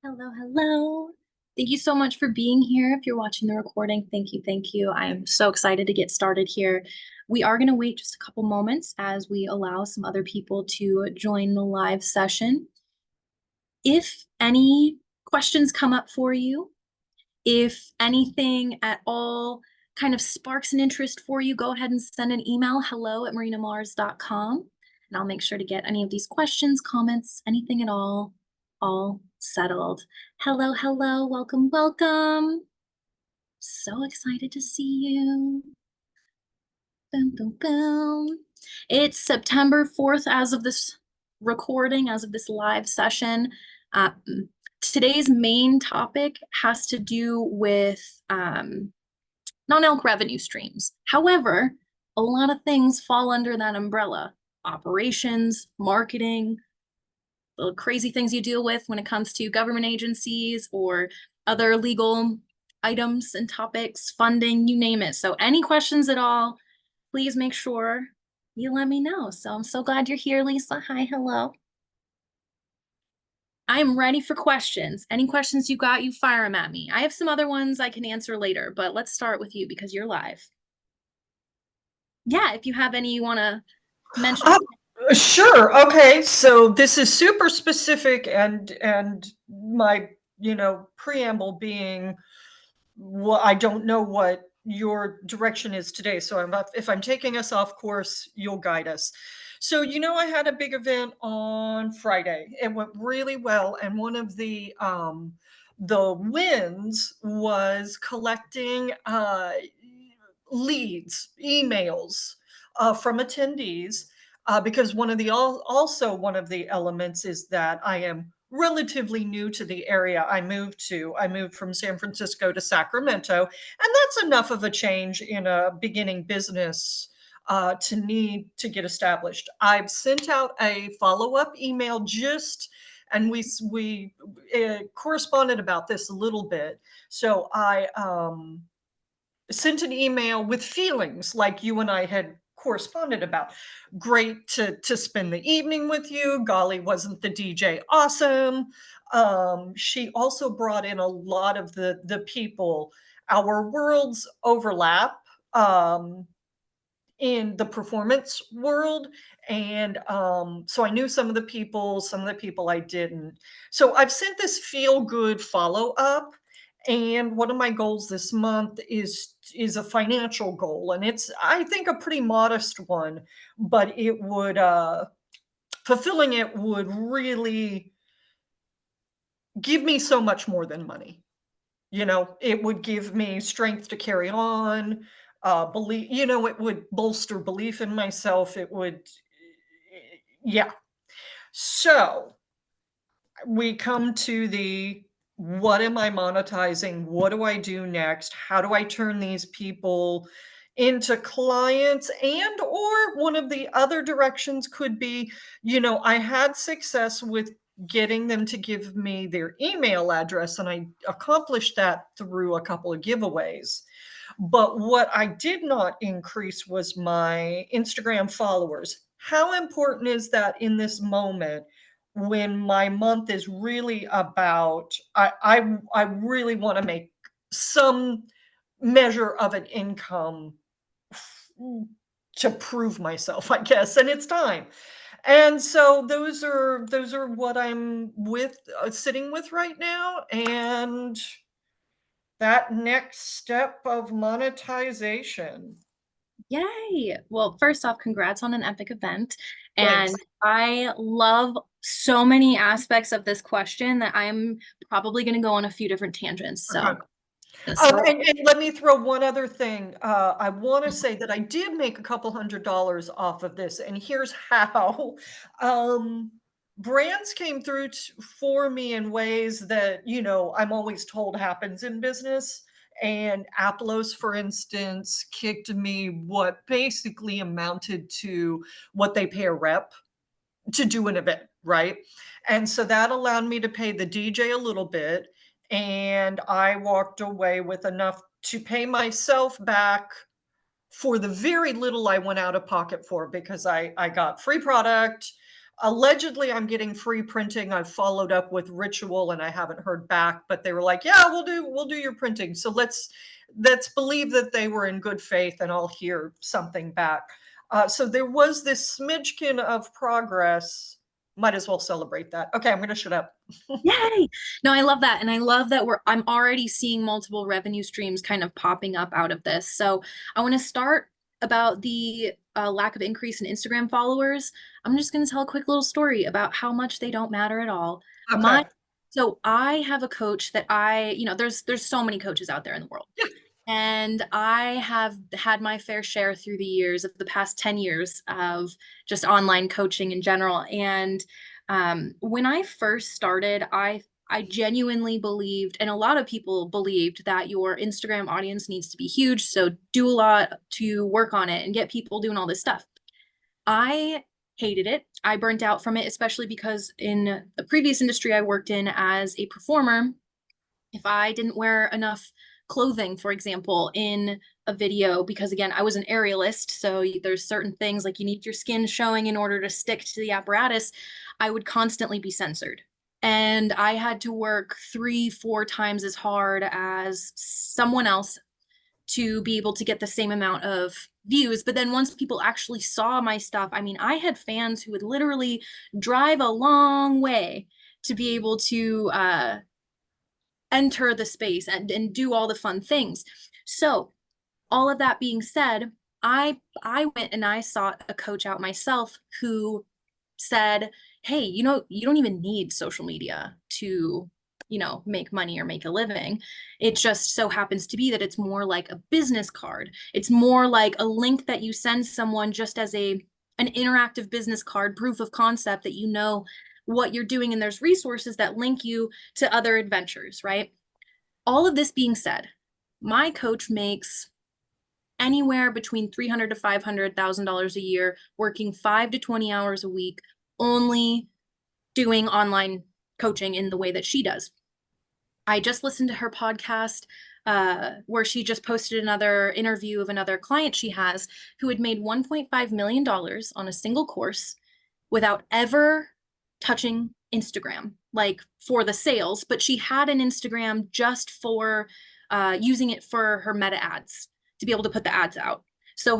Hello, hello. Thank you so much for being here. If you're watching the recording, thank you, thank you. I am so excited to get started here. We are going to wait just a couple moments as we allow some other people to join the live session. If any questions come up for you, if anything at all kind of sparks an interest for you, go ahead and send an email, hello@marinamars.com, and I'll make sure to get any of these questions, comments, anything at all settled. Hello, hello, welcome, welcome. So excited to see you. Boom, boom, boom. It's September 4th as of this recording, as of this live session. Today's main topic has to do with non-Alc revenue streams. However, a lot of things fall under that umbrella. Operations, marketing, the crazy things you deal with when it comes to government agencies or other legal items and topics, funding, you name it. So any questions at all, please make sure you let me know. So I'm so glad you're here, Lisa. Hi, hello. I'm ready for questions. Any questions you got, you fire them at me. I have some other ones I can answer later, but let's start with you because you're live. Yeah, if you have any you want to mention. Sure. Okay. So this is super specific, and my preamble being, well, I don't know what your direction is today. So if I'm taking us off course, you'll guide us. So I had a big event on Friday. It went really well, and one of the wins was collecting leads, emails from attendees, because also one of the elements is that I am relatively new to the area I moved to. I moved from San Francisco to Sacramento, and that's enough of a change in a beginning business to need to get established. I've sent out a follow-up email and we corresponded about this a little bit. So I sent an email with feelings like you and I had corresponded about. Great to spend the evening with you. Golly, wasn't the DJ awesome? She also brought in a lot of the people. Our worlds overlap in the performance world, and so I knew some of the people I didn't. So I've sent this feel good follow up, and one of my goals this month is a financial goal, and it's, I think, a pretty modest one, but it would fulfilling it would really give me so much more than money. It would give me strength to carry on, believe, it would bolster belief in myself. It would, yeah. So we come to the, what am I monetizing? What do I do next? How do I turn these people into clients? And or one of the other directions could be, I had success with getting them to give me their email address, and I accomplished that through a couple of giveaways. But what I did not increase was my Instagram followers. How important is that in this moment when my month is really about, I really want to make some measure of an income to prove myself, I guess, and it's time. And so those are what I'm sitting with right now, and that next step of monetization. Yay! Well, first off, congrats on an epic event. Thanks. And I love so many aspects of this question that I'm probably going to go on a few different tangents. Uh-huh. So just And let me throw one other thing. I want to say that I did make a couple $100 off of this, and here's how. Um, Brands came through for me in ways that, I'm always told happens in business. And Aplos, for instance, kicked me what basically amounted to what they pay a rep to do an event, right? And so that allowed me to pay the DJ a little bit, and I walked away with enough to pay myself back for the very little I went out of pocket for, because I got free product. allegedly I'm getting free printing. I've followed up with Ritual and I haven't heard back, but they were like, "Yeah, we'll do your printing." So let's believe that they were in good faith and I'll hear something back. So there was this smidgen of progress. Might as well celebrate that. Okay, I'm going to shut up. Yay! No, I love that. And I love that I'm already seeing multiple revenue streams kind of popping up out of this. So I want to start about the lack of increase in Instagram followers. I'm just going to tell a quick little story about how much they don't matter at all. Okay. So I have a coach that there's so many coaches out there in the world. Yeah. And I have had my fair share through the years of the past 10 years of just online coaching in general. And when I first started, I genuinely believed, and a lot of people believed, that your Instagram audience needs to be huge. So do a lot to work on it and get people doing all this stuff. I hated it. I burnt out from it, especially because in the previous industry I worked in as a performer, if I didn't wear enough clothing, for example, in a video, because again, I was an aerialist, so there's certain things like you need your skin showing in order to stick to the apparatus, I would constantly be censored. And I had to work 3, 4 times as hard as someone else to be able to get the same amount of views. But then once people actually saw my stuff, I mean, I had fans who would literally drive a long way to be able to enter the space and do all the fun things. So all of that being said, I went and I sought a coach out myself who said, hey, you don't even need social media to, make money or make a living. It just so happens to be that it's more like a business card. It's more like a link that you send someone just as an interactive business card, proof of concept that you know what you're doing, and there's resources that link you to other adventures, right? All of this being said, my coach makes anywhere between $300 to $500,000 a year, working 5 to 20 hours a week, only doing online coaching in the way that she does. I just listened to her podcast where she just posted another interview of another client she has who had made $1.5 million on a single course without ever touching Instagram, like for the sales, but she had an Instagram just for using it for her meta ads to be able to put the ads out. So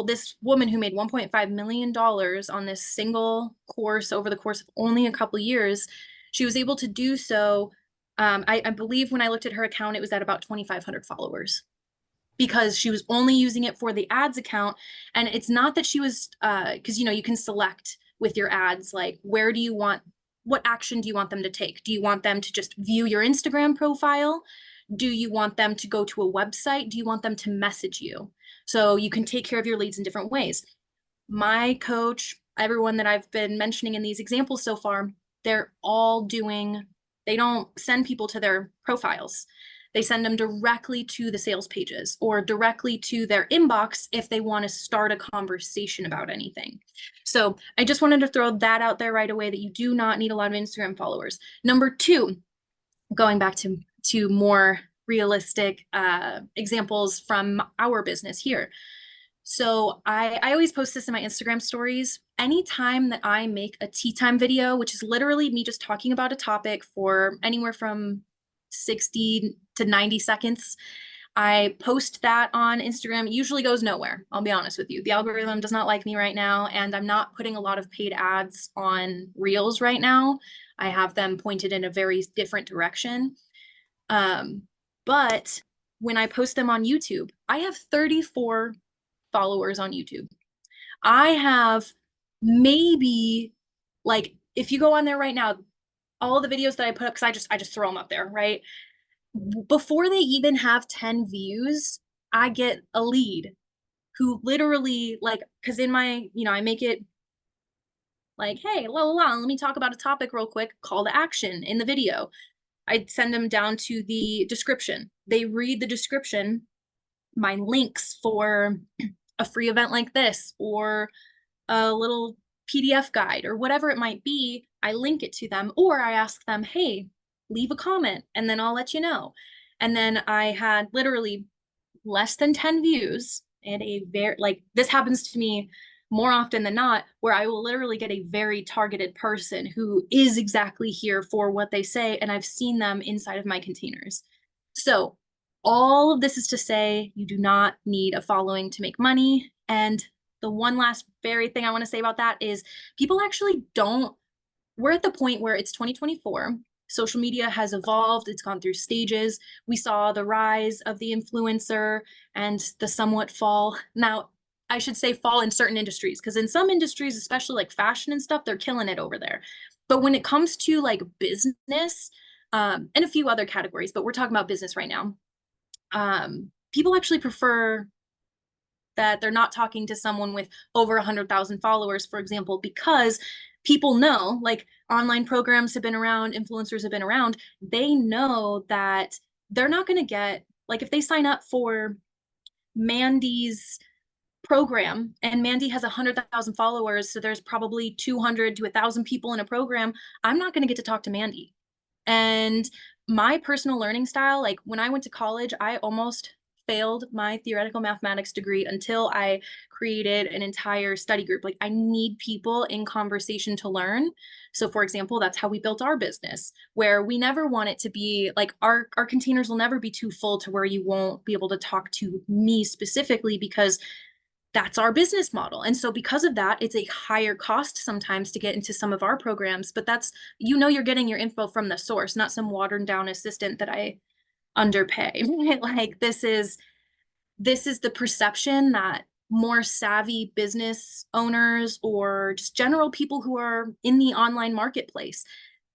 this woman who made $1.5 million on this single course over the course of only a couple years, she was able to do so. I believe when I looked at her account, it was at about 2,500 followers because she was only using it for the ads account. And it's not that she was, because you can select with your ads, like what action do you want them to take? Do you want them to just view your Instagram profile? Do you want them to go to a website? Do you want them to message you? So you can take care of your leads in different ways. My coach, everyone that I've been mentioning in these examples so far, they don't send people to their profiles. They send them directly to the sales pages or directly to their inbox if they want to start a conversation about anything. So I just wanted to throw that out there right away, that you do not need a lot of Instagram followers. Number two, going back to more realistic examples from our business here. So I always post this in my Instagram stories. Anytime that I make a tea time video, which is literally me just talking about a topic for anywhere from 60 to 90 seconds, I post that on Instagram. It usually goes nowhere, I'll be honest with you. The algorithm does not like me right now, and I'm not putting a lot of paid ads on Reels right now. I have them pointed in a very different direction. But when I post them on YouTube, I have 34 followers on YouTube. I have maybe, like, if you go on there right now, all the videos that I put up, because I just throw them up there, right? Before they even have 10 views, I get a lead who literally, like, because in my, I make it like, hey, let me talk about a topic real quick, call to action in the video. I'd send them down to the description. They read the description, my links for a free event like this, or a little PDF guide, or whatever it might be. I link it to them, or I ask them, hey, leave a comment, and then I'll let you know. And then I had literally less than 10 views and this happens to me more often than not, where I will literally get a very targeted person who is exactly here for what they say, and I've seen them inside of my containers. So all of this is to say you do not need a following to make money. And the one last very thing I want to say about that is people actually don't, we're at the point where it's 2024. Social media has evolved, it's gone through stages. We saw the rise of the influencer and the somewhat fall. Now, I should say fall in certain industries, because in some industries, especially like fashion and stuff, they're killing it over there. But when it comes to like business, and a few other categories, but we're talking about business right now, people actually prefer that they're not talking to someone with over 100,000 followers, for example, because people know, like, online programs have been around, influencers have been around. They know that they're not going to get, like, if they sign up for Mandy's program and Mandy has 100,000 followers, so there's probably 200 to 1,000 people in a program, I'm not going to get to talk to Mandy. And my personal learning style, like when I went to college, I almost failed my theoretical mathematics degree until I created an entire study group. Like, I need people in conversation to learn. So for example, that's how we built our business, where we never want it to be like our containers will never be too full to where you won't be able to talk to me specifically, because that's our business model. And so because of that, it's a higher cost sometimes to get into some of our programs, but that's, you're getting your info from the source, not some watered down assistant that I underpay. Like, this is the perception that more savvy business owners or just general people who are in the online marketplace,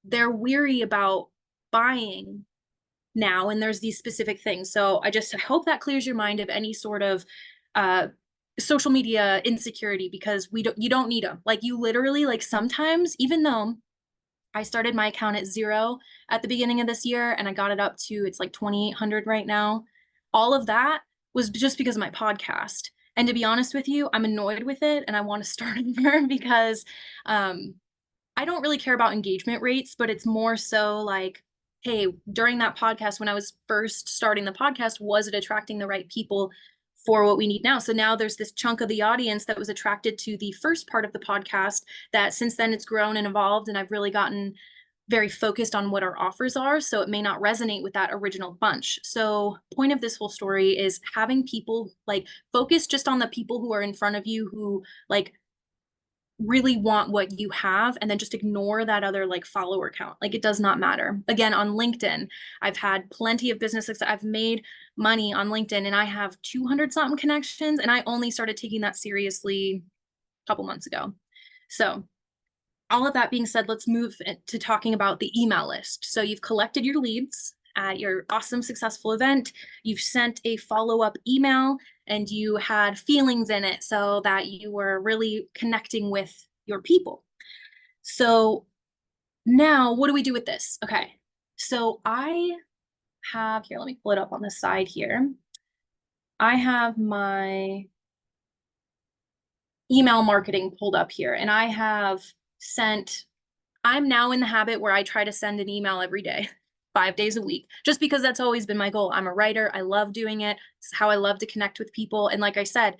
they're weary about buying now, and there's these specific things. So I hope that clears your mind of any sort of uh social media insecurity, because you don't need them. Like, you literally, like, sometimes, even though I started my account at 0 at the beginning of this year and I got it up to, it's like 2,800 right now, all of that was just because of my podcast. And to be honest with you, I'm annoyed with it and I want to start over because um I don't really care about engagement rates, but it's more so like, hey, during that podcast, when I was first starting the podcast, was it attracting the right people for what we need now? So now there's this chunk of the audience that was attracted to the first part of the podcast, that since then it's grown and evolved, and I've really gotten very focused on what our offers are. So it may not resonate with that original bunch. So point of this whole story is having people like focus just on the people who are in front of you, who like really want what you have, and then just ignore that other like follower count. Like, it does not matter. Again, on LinkedIn, I've had plenty of business success. I've made money on LinkedIn and I have 200 something connections, and I only started taking that seriously a couple months ago. So all of that being said, let's move to talking about the email list. So you've collected your leads at your awesome successful event, you've sent a follow-up email, and you had feelings in it so that you were really connecting with your people. So now what do we do with this? Okay, so I have here, let me pull it up on the side here. I have my email marketing pulled up here, and I have sent, I'm now in the habit where I try to send an email every day, 5 days a week, just because that's always been my goal. I'm a writer. I love doing it. It's how I love to connect with people. And like I said,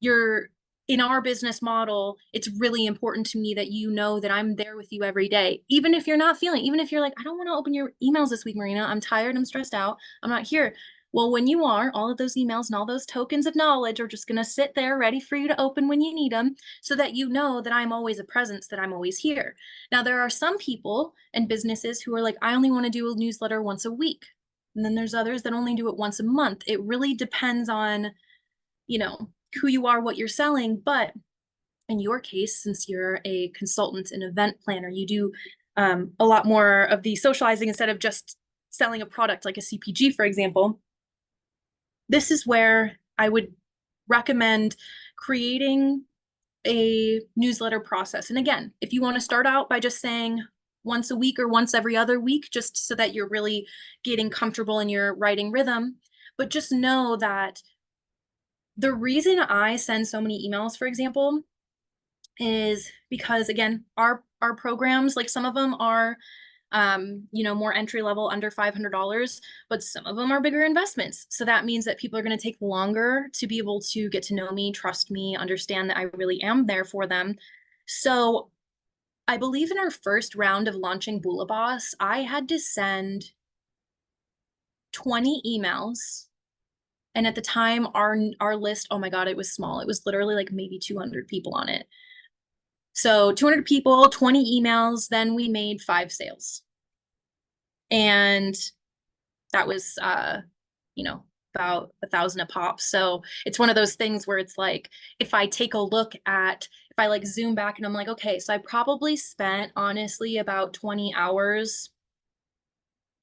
you're in our business model, it's really important to me that you know that I'm there with you every day. Even if you're not feeling, even if you're like, I don't want to open your emails this week, Marina, I'm tired, I'm stressed out, I'm not here. Well, when you are, all of those emails and all those tokens of knowledge are just going to sit there ready for you to open when you need them, so that you know that I'm always a presence, that I'm always here. Now, there are some people and businesses who are like, I only want to do a newsletter once a week. And then there's others that only do it once a month. It really depends on, you know, who you are, what you're selling. But in your case, since you're a consultant and event planner, you do a lot more of the socializing instead of just selling a product like a CPG, for example. This is where I would recommend creating a newsletter process. And again, if you want to start out by just saying once a week or once every other week, just so that you're really getting comfortable in your writing rhythm, but just know that the reason I send so many emails, for example, is because again, our programs, like some of them are more entry level under $500, but some of them are bigger investments. So that means that people are going to take longer to be able to get to know me, trust me, understand that I really am there for them. So I believe in our first round of launching Bula Boss, I had to send 20 emails. And at the time, our list, oh my God, it was small. It was literally like maybe 200 people on it. So 200 people, 20 emails, then we made 5 sales. And that was about 1,000 a pop. So it's one of those things where it's like, if I take a look at, if I like zoom back and I'm like, okay, so I probably spent honestly about 20 hours,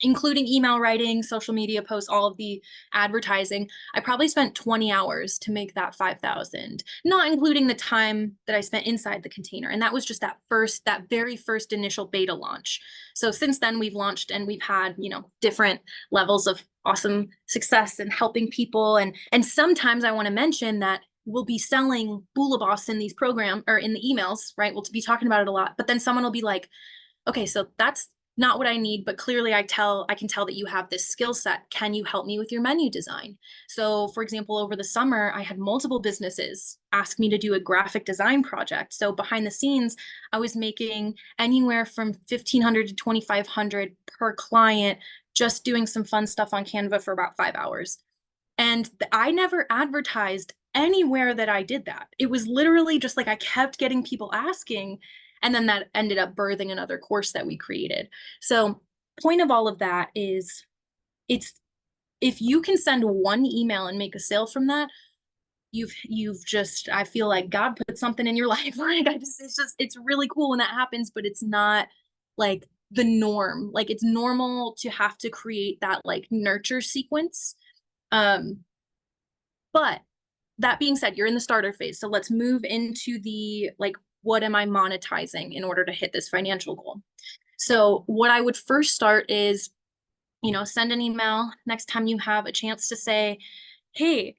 including email writing, social media posts, all of the advertising. I probably spent 20 hours to make that 5,000, not including the time that I spent inside the container. And that was just that very first initial beta launch. So since then we've launched and we've had, different levels of awesome success and helping people. And sometimes I want to mention that we'll be selling Bula Boss in these programs or in the emails, right? We'll be talking about it a lot, but then someone will be like, okay, so that's not what I need, but clearly I can tell that you have this skill set. Can you help me with your menu design? So for example, over the summer, I had multiple businesses ask me to do a graphic design project. So behind the scenes, I was making anywhere from 1,500 to 2,500 per client, just doing some fun stuff on Canva for about 5 hours. And I never advertised anywhere that I did that. It was literally just like I kept getting people asking, and then that ended up birthing another course that we created. So, point of all of that is it's if you can send one email and make a sale from that, you've just I feel like God put something in your life. Like it's really cool when that happens, but it's not like the norm. Like it's normal to have to create that like nurture sequence. Um, but that being said, you're in the starter phase. So let's move into the like, what am I monetizing in order to hit this financial goal? So what I would first start is, send an email next time you have a chance to say, hey,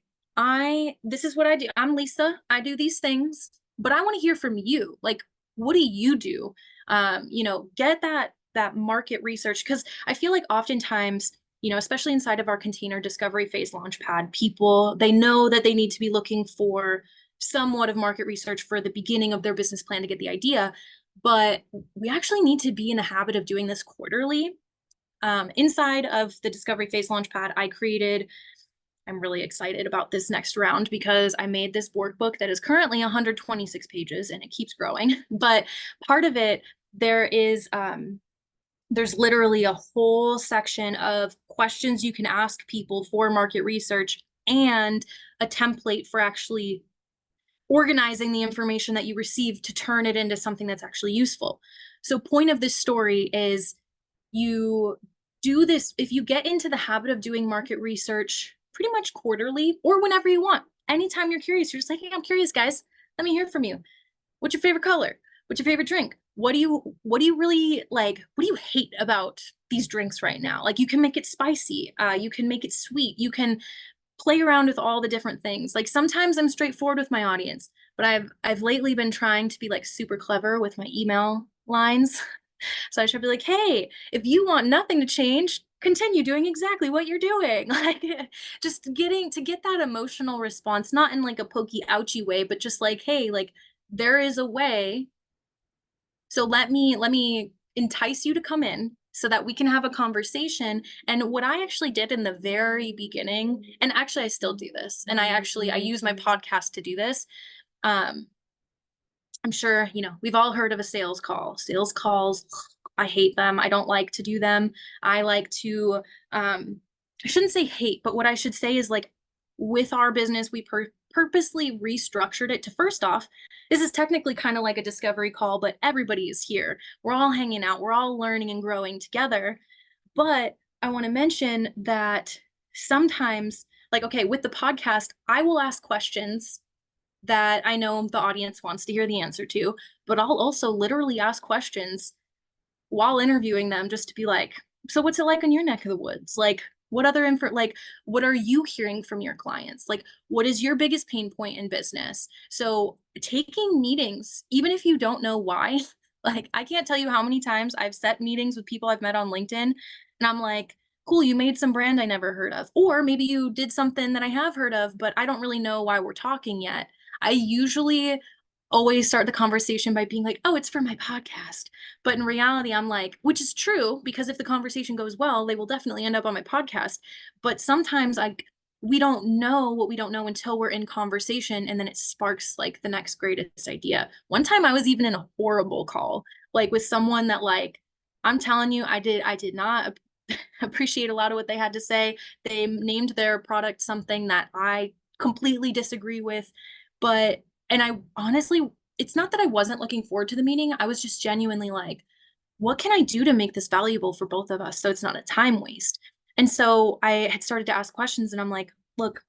this is what I do. I'm Lisa. I do these things, but I want to hear from you. Like, what do you do? Get that market research, because I feel like oftentimes, especially inside of our container discovery phase launchpad, people, they know that they need to be looking for somewhat of market research for the beginning of their business plan to get the idea. But we actually need to be in the habit of doing this quarterly. Inside of the discovery phase launchpad, I'm really excited about this next round because I made this workbook that is currently 126 pages and it keeps growing. But part of it, there's literally a whole section of questions you can ask people for market research and a template for actually organizing the information that you receive to turn it into something that's actually useful. So point of this story is you do this, if you get into the habit of doing market research pretty much quarterly or whenever you want, anytime you're curious, you're just like, hey, I'm curious, guys, let me hear from you. What's your favorite color? What's your favorite drink? What do you really like? What do you hate about these drinks right now? Like you can make it spicy, you can make it sweet, you can play around with all the different things. Like sometimes I'm straightforward with my audience, but I've lately been trying to be like super clever with my email lines. So I should be like, hey, if you want nothing to change, continue doing exactly what you're doing. Like just get that emotional response, not in like a pokey ouchy way, but just like, hey, like there is a way. So let me entice you to come in so that we can have a conversation. And what I actually did in the very beginning, and actually I still do this, and I use my podcast to do this. Um, I'm sure, we've all heard of a sales call. Sales calls, I hate them. I don't like to do them. I like to, I shouldn't say hate, but what I should say is like with our business, we purposely restructured it to first off, this is technically kind of like a discovery call, but everybody is here. We're all hanging out. We're all learning and growing together. But I want to mention that sometimes, like, okay, with the podcast, I will ask questions that I know the audience wants to hear the answer to, but I'll also literally ask questions while interviewing them just to be like, so what's it like in your neck of the woods? Like, what are you hearing from your clients? Like, what is your biggest pain point in business? So taking meetings, even if you don't know why, Like, I can't tell you how many times I've set meetings with people I've met on LinkedIn, and I'm like, cool, you made some brand I never heard of. Or maybe you did something that I have heard of, but I don't really know why we're talking yet. I usually always start the conversation by being like, oh, it's for my podcast. But in reality, I'm like, which is true, because if the conversation goes well, they will definitely end up on my podcast. But sometimes we don't know what we don't know until we're in conversation, and then it sparks like the next greatest idea. One time I was even in a horrible call, like with someone that like, I'm telling you, I did not appreciate a lot of what they had to say. They named their product something that I completely disagree with. But, and I honestly, it's not that I wasn't looking forward to the meeting. I was just genuinely like, what can I do to make this valuable for both of us so it's not a time waste? And so I had started to ask questions, and I'm like, look,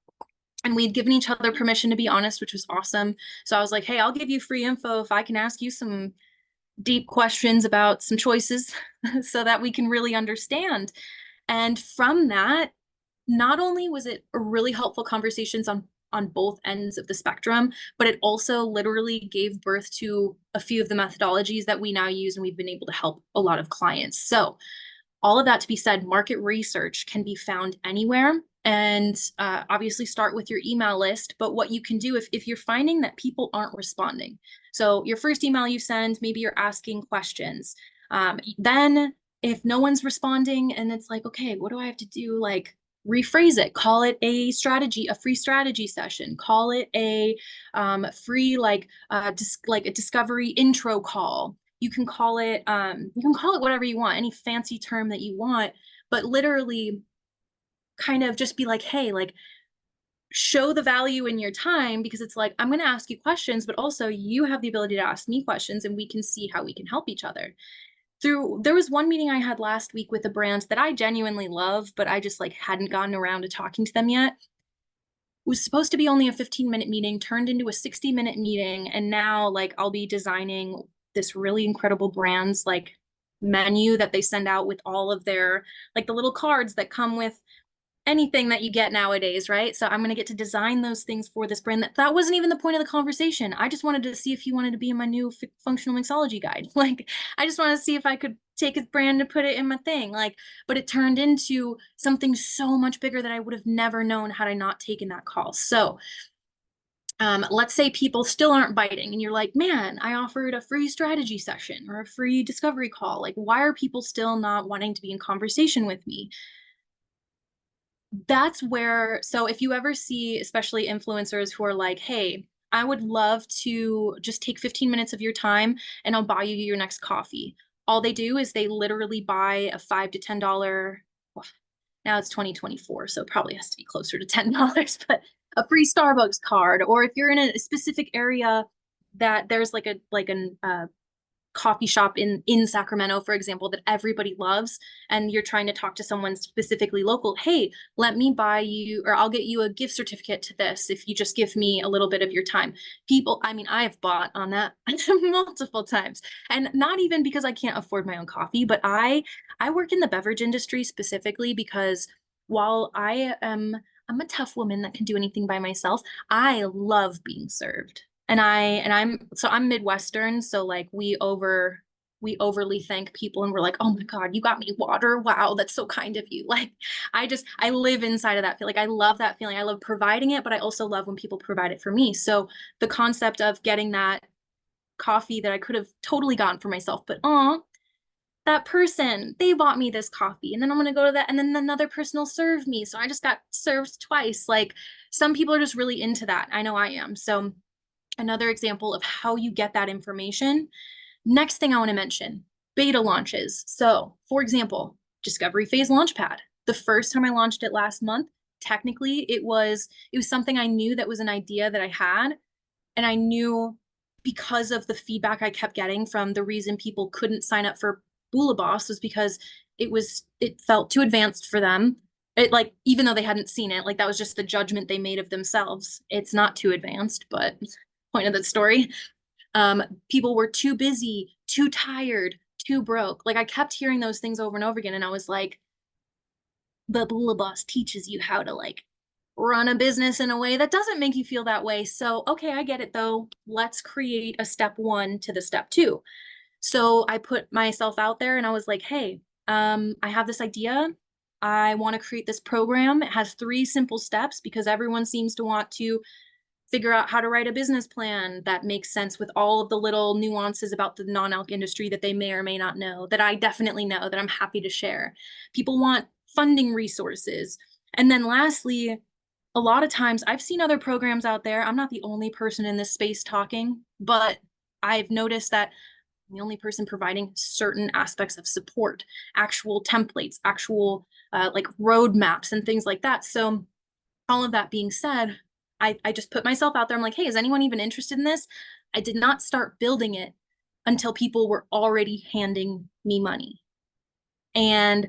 and we'd given each other permission to be honest, which was awesome. So I was like, hey, I'll give you free info if I can ask you some deep questions about some choices so that we can really understand. And from that, not only was it a really helpful conversations on both ends of the spectrum, but it also literally gave birth to a few of the methodologies that we now use, and we've been able to help a lot of clients. So all of that to be said, market research can be found anywhere. And obviously start with your email list. But what you can do if you're finding that people aren't responding, so your first email you send, maybe you're asking questions. Then if no one's responding and it's like, okay, what do I have to do? Like rephrase it, call it a strategy, a free strategy session, call it a free like a discovery intro call. You can call it whatever you want, any fancy term that you want, but literally kind of just be like, hey, like show the value in your time, because it's like, I'm going to ask you questions, but also you have the ability to ask me questions, and we can see how we can help each other. There was one meeting I had last week with a brand that I genuinely love, but I just like hadn't gotten around to talking to them yet. It was supposed to be only a 15-minute meeting, turned into a 60-minute meeting, and now like I'll be designing this really incredible brand's like menu that they send out with all of their like the little cards that come with anything that you get nowadays, right? So I'm going to get to design those things for this brand. That wasn't even the point of the conversation. I just wanted to see if he wanted to be in my new functional mixology guide. Like, I just wanted to see if I could take his brand and put it in my thing. Like, but it turned into something so much bigger that I would have never known had I not taken that call. So let's say people still aren't biting, and you're like, man, I offered a free strategy session or a free discovery call. Like, why are people still not wanting to be in conversation with me? That's where, so if you ever see, especially influencers who are like, hey, I would love to just take 15 minutes of your time and I'll buy you your next coffee. All they do is they literally buy a $5 to $10, well, now it's 2024, so it probably has to be closer to $10, but a free Starbucks card. Or if you're in a specific area that there's like a coffee shop in Sacramento, for example, that everybody loves, and you're trying to talk to someone specifically local, hey, let me buy you, or I'll get you a gift certificate to this if you just give me a little bit of your time. People, I mean, I've bought on that multiple times, and not even because I can't afford my own coffee, but I work in the beverage industry specifically because while I'm a tough woman that can do anything by myself, I love being served. I'm Midwestern, so like we overly thank people, and we're like, oh my God, you got me water. Wow, that's so kind of you. Like I live inside of that feel. Like I love that feeling. I love providing it, but I also love when people provide it for me. So the concept of getting that coffee that I could have totally gotten for myself, but that person, they bought me this coffee, and then I'm gonna go to that, and then another person will serve me. So I just got served twice. Like some people are just really into that. I know I am. So another example of how you get that information. Next thing I want to mention, beta launches. So, for example, Discovery Phase Launchpad. The first time I launched it last month, technically it was something I knew that was an idea that I had, and I knew because of the feedback I kept getting from the reason people couldn't sign up for Bula Boss was because it felt too advanced for them. It like even though they hadn't seen it, like that was just the judgment they made of themselves. It's not too advanced, but point of the story. People were too busy, too tired, too broke. Like I kept hearing those things over and over again, and I was like, the Bula Boss teaches you how to like run a business in a way that doesn't make you feel that way. So, okay, I get it though. Let's create a step one to the step two. So I put myself out there and I was like, hey, I have this idea. I want to create this program. It has 3 simple steps because everyone seems to want to figure out how to write a business plan that makes sense with all of the little nuances about the non-alc industry that they may or may not know, that I definitely know, that I'm happy to share. People want funding resources. And then lastly, a lot of times I've seen other programs out there. I'm not the only person in this space talking, but I've noticed that I'm the only person providing certain aspects of support, actual templates, actual like roadmaps and things like that. So all of that being said, I just put myself out there. I'm like, hey, is anyone even interested in this? I did not start building it until people were already handing me money. And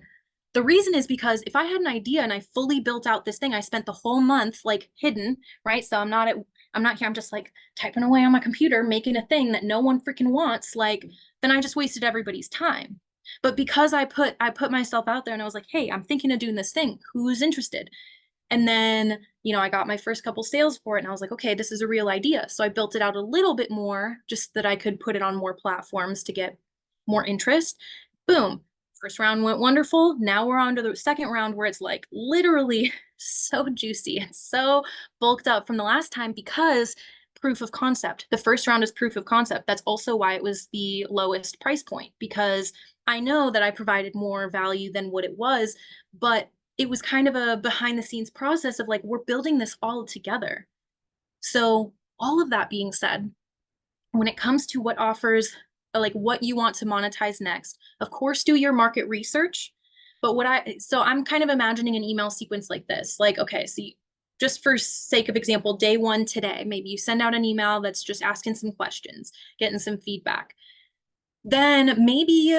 the reason is because if I had an idea and I fully built out this thing, I spent the whole month like hidden, right? So I'm not here, I'm just like typing away on my computer, making a thing that no one freaking wants, like, then I just wasted everybody's time. But because I put myself out there and I was like, hey, I'm thinking of doing this thing. Who's interested? And then, I got my first couple sales for it and I was like, okay, this is a real idea. So I built it out a little bit more just that I could put it on more platforms to get more interest. Boom. First round went wonderful. Now we're on to the second round where it's like literally so juicy and so bulked up from the last time because proof of concept. The first round is proof of concept. That's also why it was the lowest price point because I know that I provided more value than what it was, but it was kind of a behind the scenes process of like, we're building this all together. So, all of that being said, when it comes to what offers, like what you want to monetize next, of course, do your market research. But so I'm kind of imagining an email sequence like this. Like, okay, so just for sake of example, day one today, maybe you send out an email that's just asking some questions, getting some feedback. Then maybe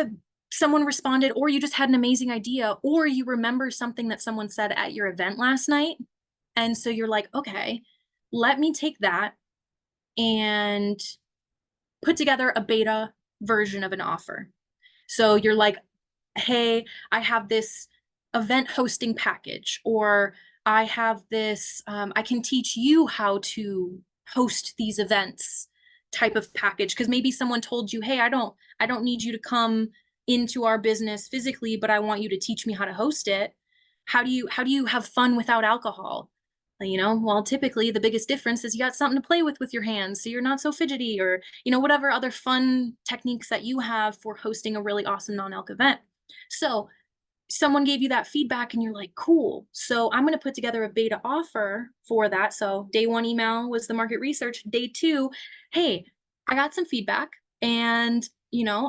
someone responded, or you just had an amazing idea, or you remember something that someone said at your event last night. And so you're like, okay, let me take that and put together a beta version of an offer. So you're like, hey, I have this event hosting package, or I have this, I can teach you how to host these events type of package. Cause maybe someone told you, hey, I don't need you to come into our business physically, but I want you to teach me how to host it. How do you have fun without alcohol? Well, typically the biggest difference is you got something to play with your hands, so you're not so fidgety, or whatever other fun techniques that you have for hosting a really awesome non-alc event. So someone gave you that feedback and you're like, cool. So I'm going to put together a beta offer for that. So day one email was the market research. Day two, hey, I got some feedback and,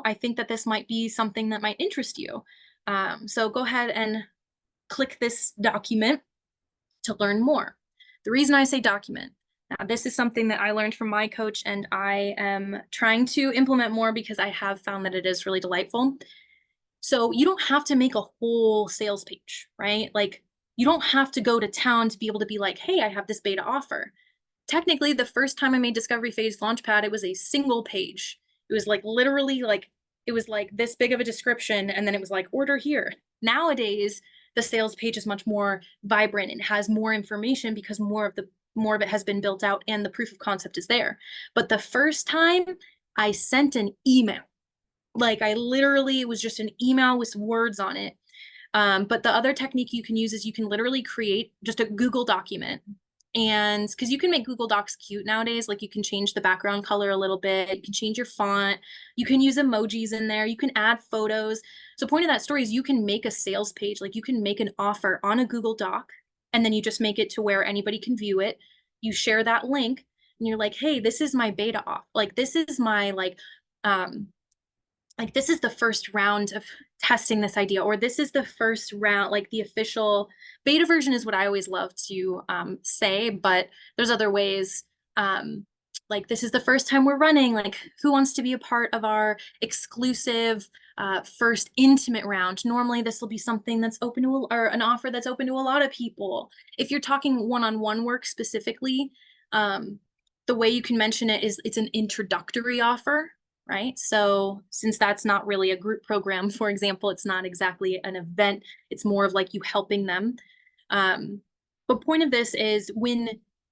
I think that this might be something that might interest you. So go ahead and click this document to learn more. The reason I say document, now this is something that I learned from my coach and I am trying to implement more because I have found that it is really delightful. So you don't have to make a whole sales page, right? Like you don't have to go to town to be able to be like, hey, I have this beta offer. Technically, the first time I made Discovery Phase Launchpad, it was a single page. It was like literally like, it was like this big of a description. And then it was like, order here. Nowadays, the sales page is much more vibrant and has more information because more of it has been built out and the proof of concept is there. But the first time I sent an email, like I literally, it was just an email with words on it. But the other technique you can use is you can literally create just a Google document. And because you can make Google Docs cute nowadays, like you can change the background color a little bit, you can change your font, you can use emojis in there, you can add photos. So point of that story is you can make a sales page, like you can make an offer on a Google Doc, and then you just make it to where anybody can view it. You share that link and you're like, hey, this is my beta off. Like this is my like this is the first round of testing this idea, or this is the first round, like the official beta version is what I always love to say, but there's other ways. Like this is the first time we're running, like who wants to be a part of our exclusive first intimate round? Normally this will be something that's open to, or an offer that's open to a lot of people. If you're talking one-on-one work specifically, the way you can mention it is it's an introductory offer, right? So since that's not really a group program, for example, it's not exactly an event, it's more of like you helping them. But point of this is when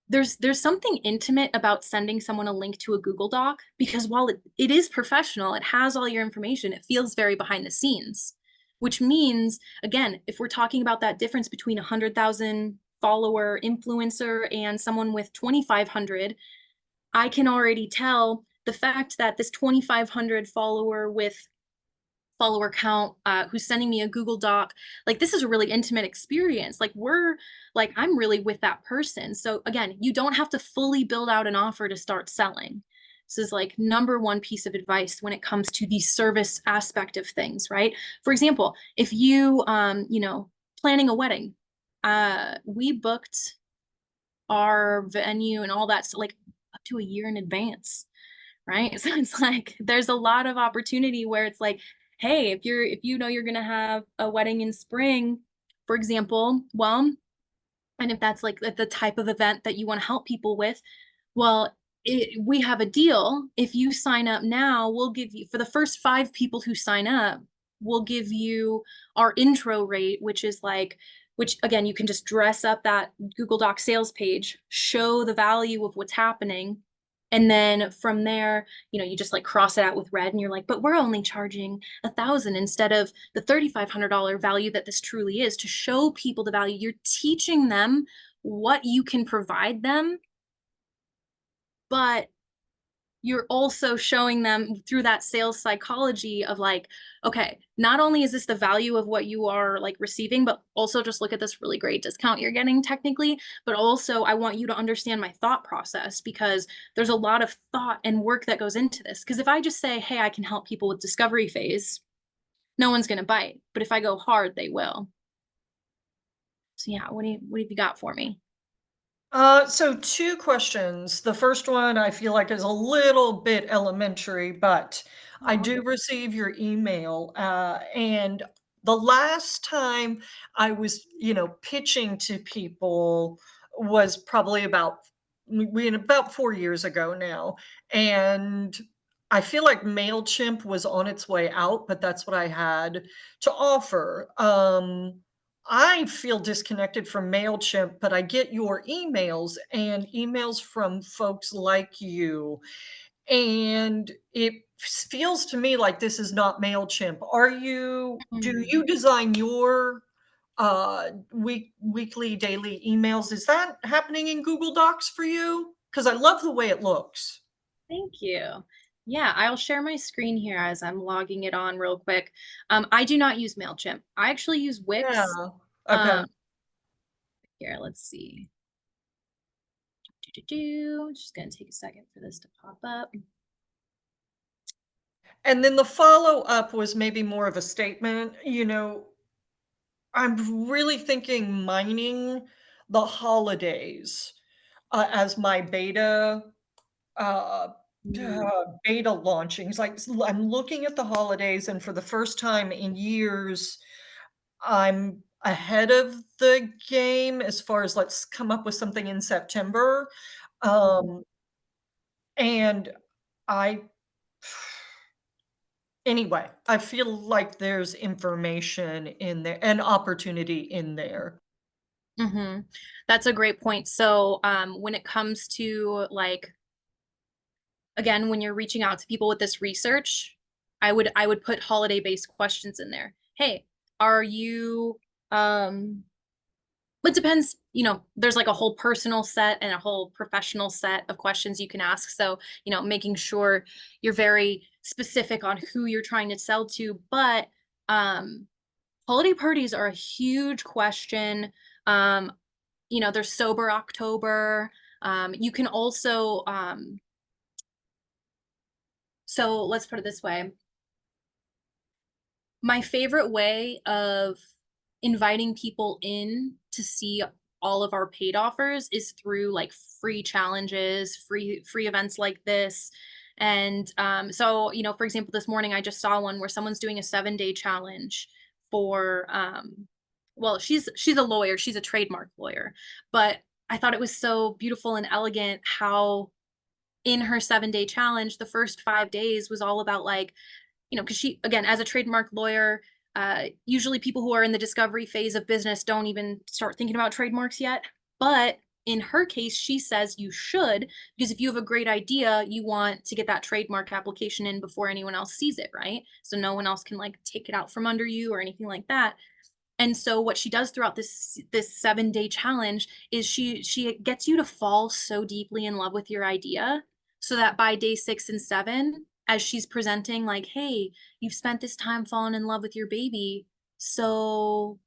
there's something intimate about sending someone a link to a Google Doc because while it is professional, it has all your information, it feels very behind the scenes, which means, again, if we're talking about that difference between a 100,000 follower influencer and someone with 2,500, I can already tell the fact that this 2,500 follower with follower count who's sending me a Google Doc, like this is a really intimate experience. Like I'm really with that person. So again, you don't have to fully build out an offer to start selling. This is like number one piece of advice when it comes to the service aspect of things, right? For example, if you planning a wedding, we booked our venue and all that so like up to a year in advance, right? So it's like there's a lot of opportunity where it's like, hey, if you know you're gonna have a wedding in spring, for example, well, and if that's like the type of event that you want to help people with, well, we have a deal. If you sign up now, we'll give you for the first 5 people who sign up, we'll give you our intro rate, which is like, which again, you can just dress up that Google Doc sales page, show the value of what's happening. And then from there, you just like cross it out with red and you're like, but we're only charging 1,000 instead of the $3,500 value that this truly is to show people the value. You're teaching them what you can provide them, but you're also showing them through that sales psychology of like, okay, not only is this the value of what you are like receiving, but also just look at this really great discount you're getting technically. But also, I want you to understand my thought process because there's a lot of thought and work that goes into this. Because if I just say, hey, I can help people with discovery phase, no one's going to bite. But if I go hard, they will. So yeah, what have you got for me? So 2 questions. The first one I feel like is a little bit elementary, but I Oh, do receive your email. And the last time I was, pitching to people was probably about 4 years ago now. And I feel like MailChimp was on its way out, but that's what I had to offer. I feel disconnected from MailChimp, but I get your emails and emails from folks like you. And it feels to me like this is not MailChimp. Do mhm. you design your weekly, daily emails? Is that happening in Google Docs for you? Because I love the way it looks. Thank you. Yeah, I'll share my screen here as I'm logging it on real quick. I do not use MailChimp. I actually use Wix. Yeah. Okay. Um, Here, let's see. Just gonna take a second for this to pop up. And then the follow-up was maybe more of a statement, I'm really thinking mining the holidays, as my uh, Mm, beta launchings. Like, I'm looking at the holidays, and for the first time in years, I'm ahead of the game as far as let's come up with something in September. mhm, Um, and I Anyway, I feel like there's information in there and opportunity in there. mhm. That's a great point. So, when it comes to like, again, when you're reaching out to people with this research, I would put holiday-based questions in there. Hey, are you it depends, there's like a whole personal set and a whole professional set of questions you can ask. So, making sure you're very specific on who you're trying to sell to. But um, holiday parties are a huge question. Um, there's sober October. You can also, so let's put it this way. My favorite way of inviting people in to see all of our paid offers is through like free challenges, free events like this. And so, for example, this morning I just saw one where someone's doing a 7-day challenge for well, she's a lawyer, she's a trademark lawyer, but I thought it was so beautiful and elegant how in her 7-day challenge, the first 5 days was all about like because she, again, as a trademark lawyer, usually people who are in the discovery phase of business don't even start thinking about trademarks yet. But in her case, she says you should, because if you have a great idea, you want to get that trademark application in before anyone else sees it, right? So no one else can like take it out from under you or anything like that. And so what she does throughout this 7-day challenge is she gets you to fall so deeply in love with your idea so that by day 6 and 7, as she's presenting like, hey, you've spent this time falling in love with your baby, so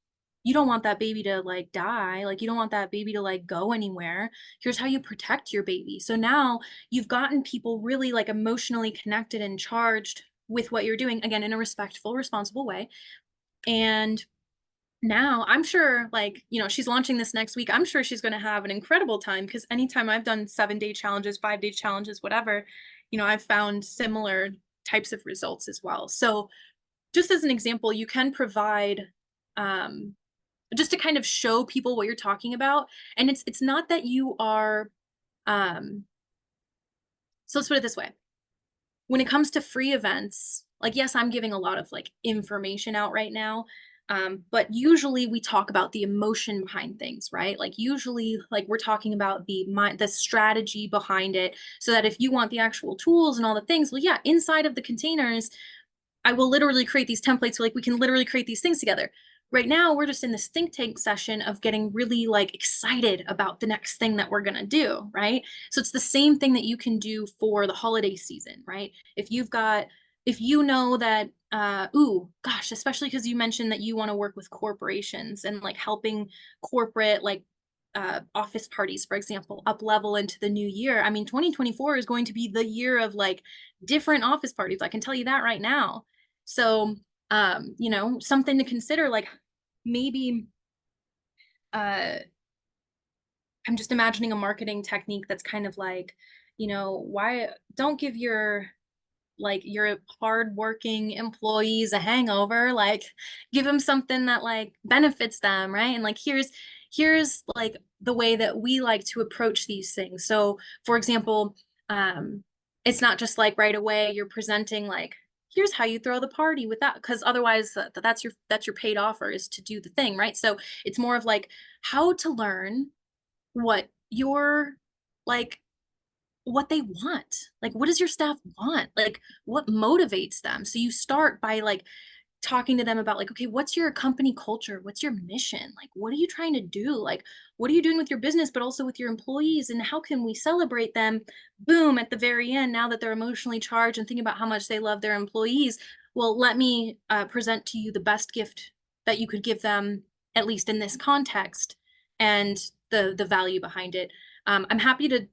you don't want that baby to like die, like you don't want that baby to like go anywhere. Here's how you protect your baby. So now you've gotten people really like emotionally connected and charged with what you're doing, again in a respectful, responsible way. And now I'm sure, like, she's launching this next week. I'm sure she's going to have an incredible time, because anytime I've done 7-day challenges, 5-day challenges, whatever, I've found similar types of results as well. So just as an example, you can provide, um, just to kind of show people what you're talking about. And it's not that you are, um, so let's put it this way. When it comes to free events, like, yes, I'm giving a lot of like information out right now. But usually we talk about the emotion behind things, right? Like usually like we're talking about the strategy behind it, so that if you want the actual tools and all the things, well, yeah, inside of the containers, I will literally create these templates. So like we can literally create these things together. Right now, we're just in this think tank session of getting really like excited about the next thing that we're gonna do, right? So it's the same thing that you can do for the holiday season, right? If you know that, ooh, gosh, especially because you mentioned that you want to work with corporations and like helping corporate like office parties, for example, up level into the new year. I mean, 2024 is going to be the year of like different office parties. I can tell you that right now. So, something to consider, like maybe uh, I'm just imagining a marketing technique that's kind of like, why don't give your hardworking employees a hangover, like give them something that like benefits them, right? And like here's like the way that we like to approach these things. So for example, um it's not just like right away you're presenting like, here's how you throw the party with that, because otherwise that's your paid offer, is to do the thing, right? So it's more of like how to learn what your like what they want. Like, what does your staff want? Like, what motivates them? So you start by like talking to them about like, okay, what's your company culture? What's your mission? Like, what are you trying to do? Like, what are you doing with your business, but also with your employees? And how can we celebrate them? Boom, at the very end, now that they're emotionally charged and thinking about how much they love their employees, well, let me present to you the best gift that you could give them, at least in this context, and the value behind it. I'm happy to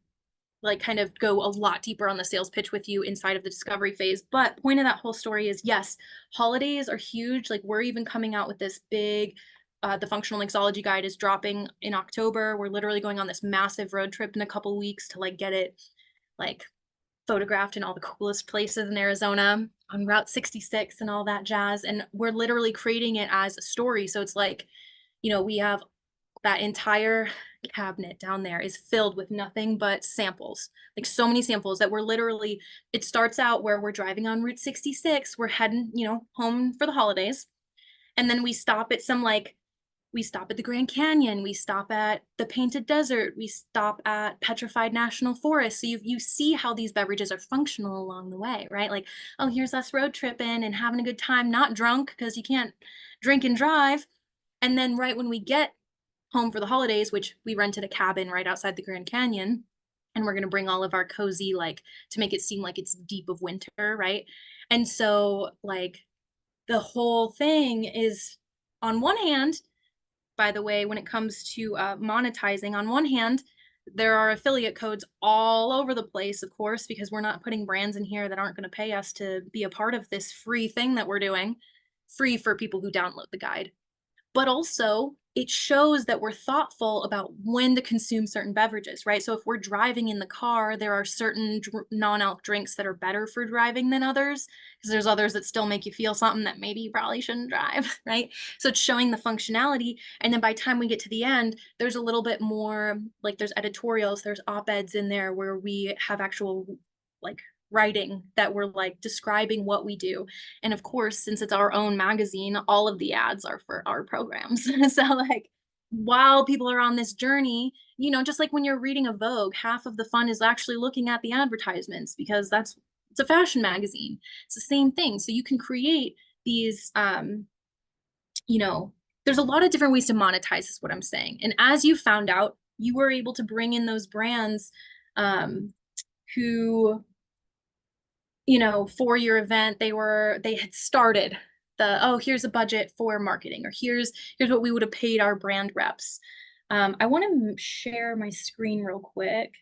like kind of go a lot deeper on the sales pitch with you inside of the discovery phase. But point of that whole story is, yes, holidays are huge. Like we're even coming out with this big, the functional mixology guide is dropping in October. We're literally going on this massive road trip in a couple weeks to like get it like photographed in all the coolest places in Arizona on Route 66 and all that jazz. And we're literally creating it as a story. So it's like, we have that entire cabinet down there is filled with nothing but samples, like so many samples that we're literally, it starts out where we're driving on Route 66, we're heading, home for the holidays. And then we stop at the Grand Canyon, we stop at the Painted Desert, we stop at Petrified National Forest. So you see how these beverages are functional along the way, right? Like, oh, here's us road tripping and having a good time, not drunk because you can't drink and drive. And then right when we get home for the holidays, which we rented a cabin right outside the Grand Canyon, and we're going to bring all of our cozy, like to make it seem like it's deep of winter, right? And so like the whole thing is, on one hand, by the way, when it comes to monetizing, on one hand, there are affiliate codes all over the place, of course, because we're not putting brands in here that aren't going to pay us to be a part of this free thing that we're doing, free for people who download the guide. But also it shows that we're thoughtful about when to consume certain beverages, right? So if we're driving in the car, there are certain non-alc drinks that are better for driving than others, because there's others that still make you feel something that maybe you probably shouldn't drive, right? So it's showing the functionality. And then by the time we get to the end, there's a little bit more, like there's editorials, there's op-eds in there where we have actual like writing that we're like describing what we do. And of course, since it's our own magazine, all of the ads are for our programs. So like while people are on this journey, you know, just like when you're reading a Vogue, half of the fun is actually looking at the advertisements because it's a fashion magazine. It's the same thing. So you can create these, you know, there's a lot of different ways to monetize, is what I'm saying. And as you found out, you were able to bring in those brands um, who, you know, for your event, they had started oh, here's a budget for marketing, or here's what we would have paid our brand reps. I want to share my screen real quick.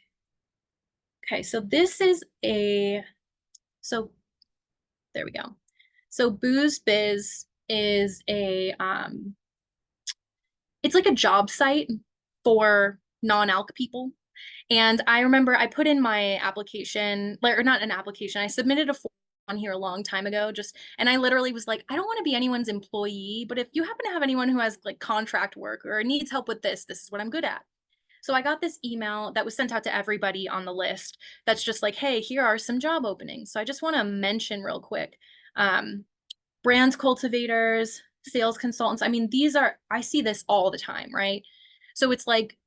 Okay, so this is so there we go. So Booze Biz is it's like a job site for non-alc people. And I remember I put in my application, or not an application, I submitted a form on here a long time ago, and I literally was like, I don't want to be anyone's employee, but if you happen to have anyone who has like contract work or needs help with this is what I'm good at. So I got this email that was sent out to everybody on the list that's just like, hey, here are some job openings. So I just want to mention real quick. Um, brand cultivators, sales consultants. I mean, I see this all the time, right? So it's like,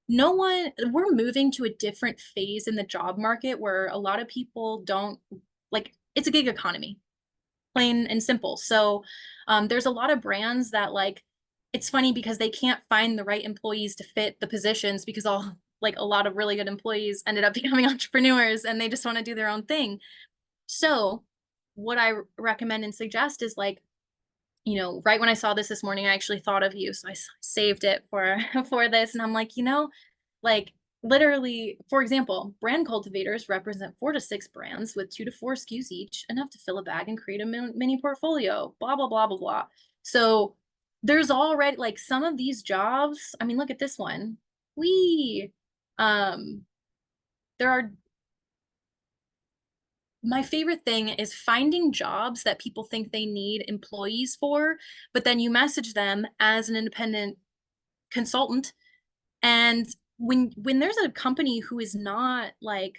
we're moving to a different phase in the job market where a lot of people don't like, it's a gig economy, plain and simple. So there's a lot of brands that like, it's funny because they can't find the right employees to fit the positions because a lot of really good employees ended up becoming entrepreneurs and they just want to do their own thing. So what I recommend and suggest is like, you know, right when I saw this morning, I actually thought of you. So I saved it for for this. And I'm like, you know, like literally, for example, brand cultivators represent 4 to 6 brands with 2 to 4 SKUs each, enough to fill a bag and create a mini portfolio, blah, blah, blah, blah, blah. So there's already like some of these jobs. I mean, look at this one. We, um, there are My favorite thing is finding jobs that people think they need employees for, but then you message them as an independent consultant. And when there's a company who is not like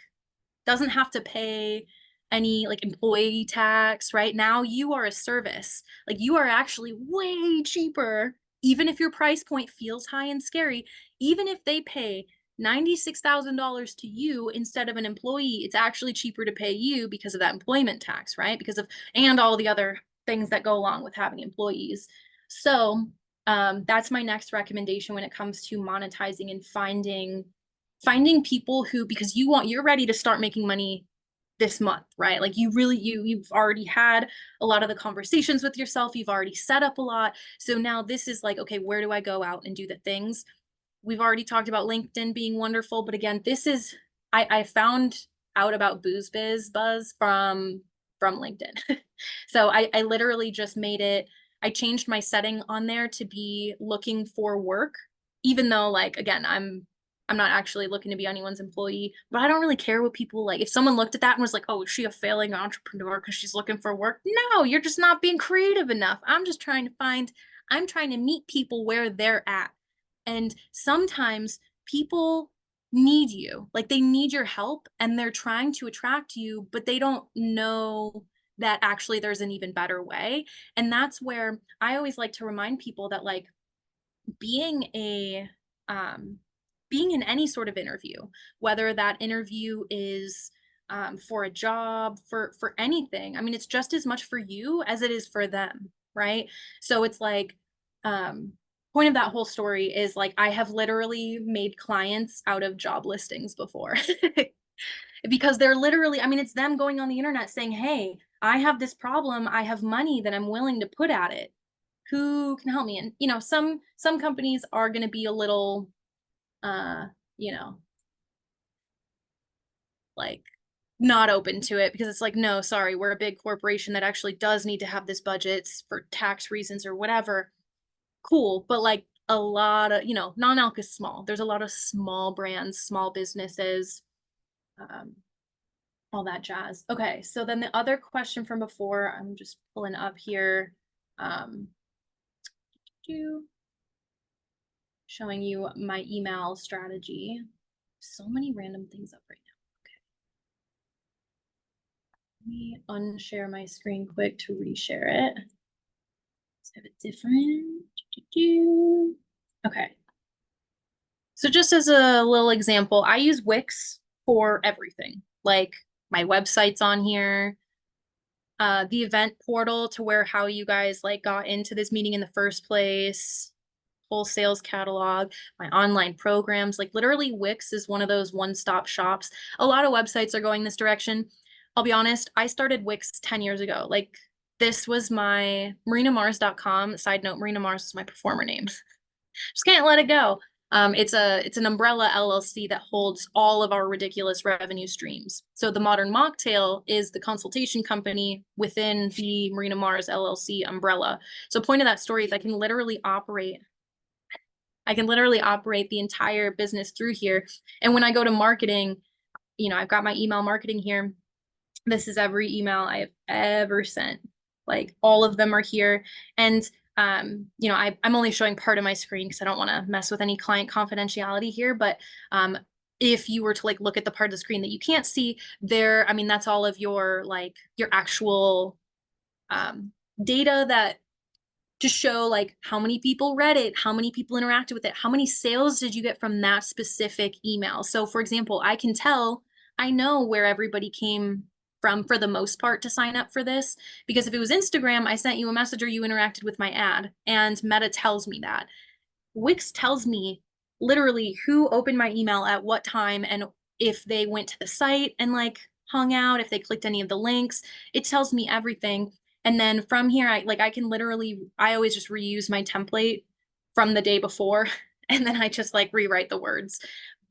doesn't have to pay any like employee tax, right? Now you are a service. Like you are actually way cheaper, even if your price point feels high and scary, even if they pay $96,000 to you instead of an employee, it's actually cheaper to pay you because of that employment tax, right? And all the other things that go along with having employees. So that's my next recommendation when it comes to monetizing and finding people who, because you're ready to start making money this month, right? Like you've already had a lot of the conversations with yourself, you've already set up a lot. So now this is like, okay, where do I go out and do the things? We've already talked about LinkedIn being wonderful, but again, I found out about Booze Biz Buzz from LinkedIn. So I literally just I changed my setting on there to be looking for work, even though like again, I'm not actually looking to be anyone's employee, but I don't really care what people like. If someone looked at that and was like, "Oh, is she a failing entrepreneur because she's looking for work?" No, you're just not being creative enough. I'm trying to meet people where they're at. And sometimes people need you, like they need your help and they're trying to attract you, but they don't know that actually there's an even better way. And that's where I always like to remind people that like being a um being in any sort of interview, whether that interview is for a job, for anything, I mean, it's just as much for you as it is for them, right? So it's like point of that whole story is like I have literally made clients out of job listings before. Because they're literally, I mean, it's them going on the internet saying, hey, I have this problem, I have money that I'm willing to put at it, who can help me? And you know, some companies are going to be a little uh you know, like not open to it because it's like, no, sorry, we're a big corporation that actually does need to have this budgets for tax reasons or whatever. Cool, but like a lot of, you know, non-alc is small, there's a lot of small brands, small businesses, um all that jazz. Okay, so then the other question from before, I'm just pulling up here, um showing you my email strategy. So many random things up right now. Let me unshare my screen quick to reshare it. Let's have it different. Okay. So just as a little example, I use Wix for everything. Like my website's on here, the event portal to where how you guys like got into this meeting in the first place, whole sales catalog, my online programs. Like literally Wix is one of those one-stop shops. A lot of websites are going this direction. I'll be honest, I started Wix 10 years ago. Like this was my marinamars.com. Side note, Marina Mars is my performer name. Just can't let it go. It's an umbrella LLC that holds all of our ridiculous revenue streams. So the Modern Mocktail is the consultation company within the Marina Mars LLC umbrella. So point of that story is I can literally operate the entire business through here. And when I go to marketing, I've got my email marketing here. This is every email I have ever sent. Like all of them are here. And I'm only showing part of my screen because I don't want to mess with any client confidentiality here. But if you were to like look at the part of the screen that you can't see there, I mean, that's all of your like your actual data that to show like how many people read it, how many people interacted with it, how many sales did you get from that specific email. So for example, I know where everybody came from for the most part to sign up for this, because if it was Instagram, I sent you a message or you interacted with my ad, and Meta tells me that. Wix tells me literally who opened my email at what time, and if they went to the site and like hung out, if they clicked any of the links, it tells me everything. And then from here, I can literally, I always just reuse my template from the day before, and then I just like rewrite the words.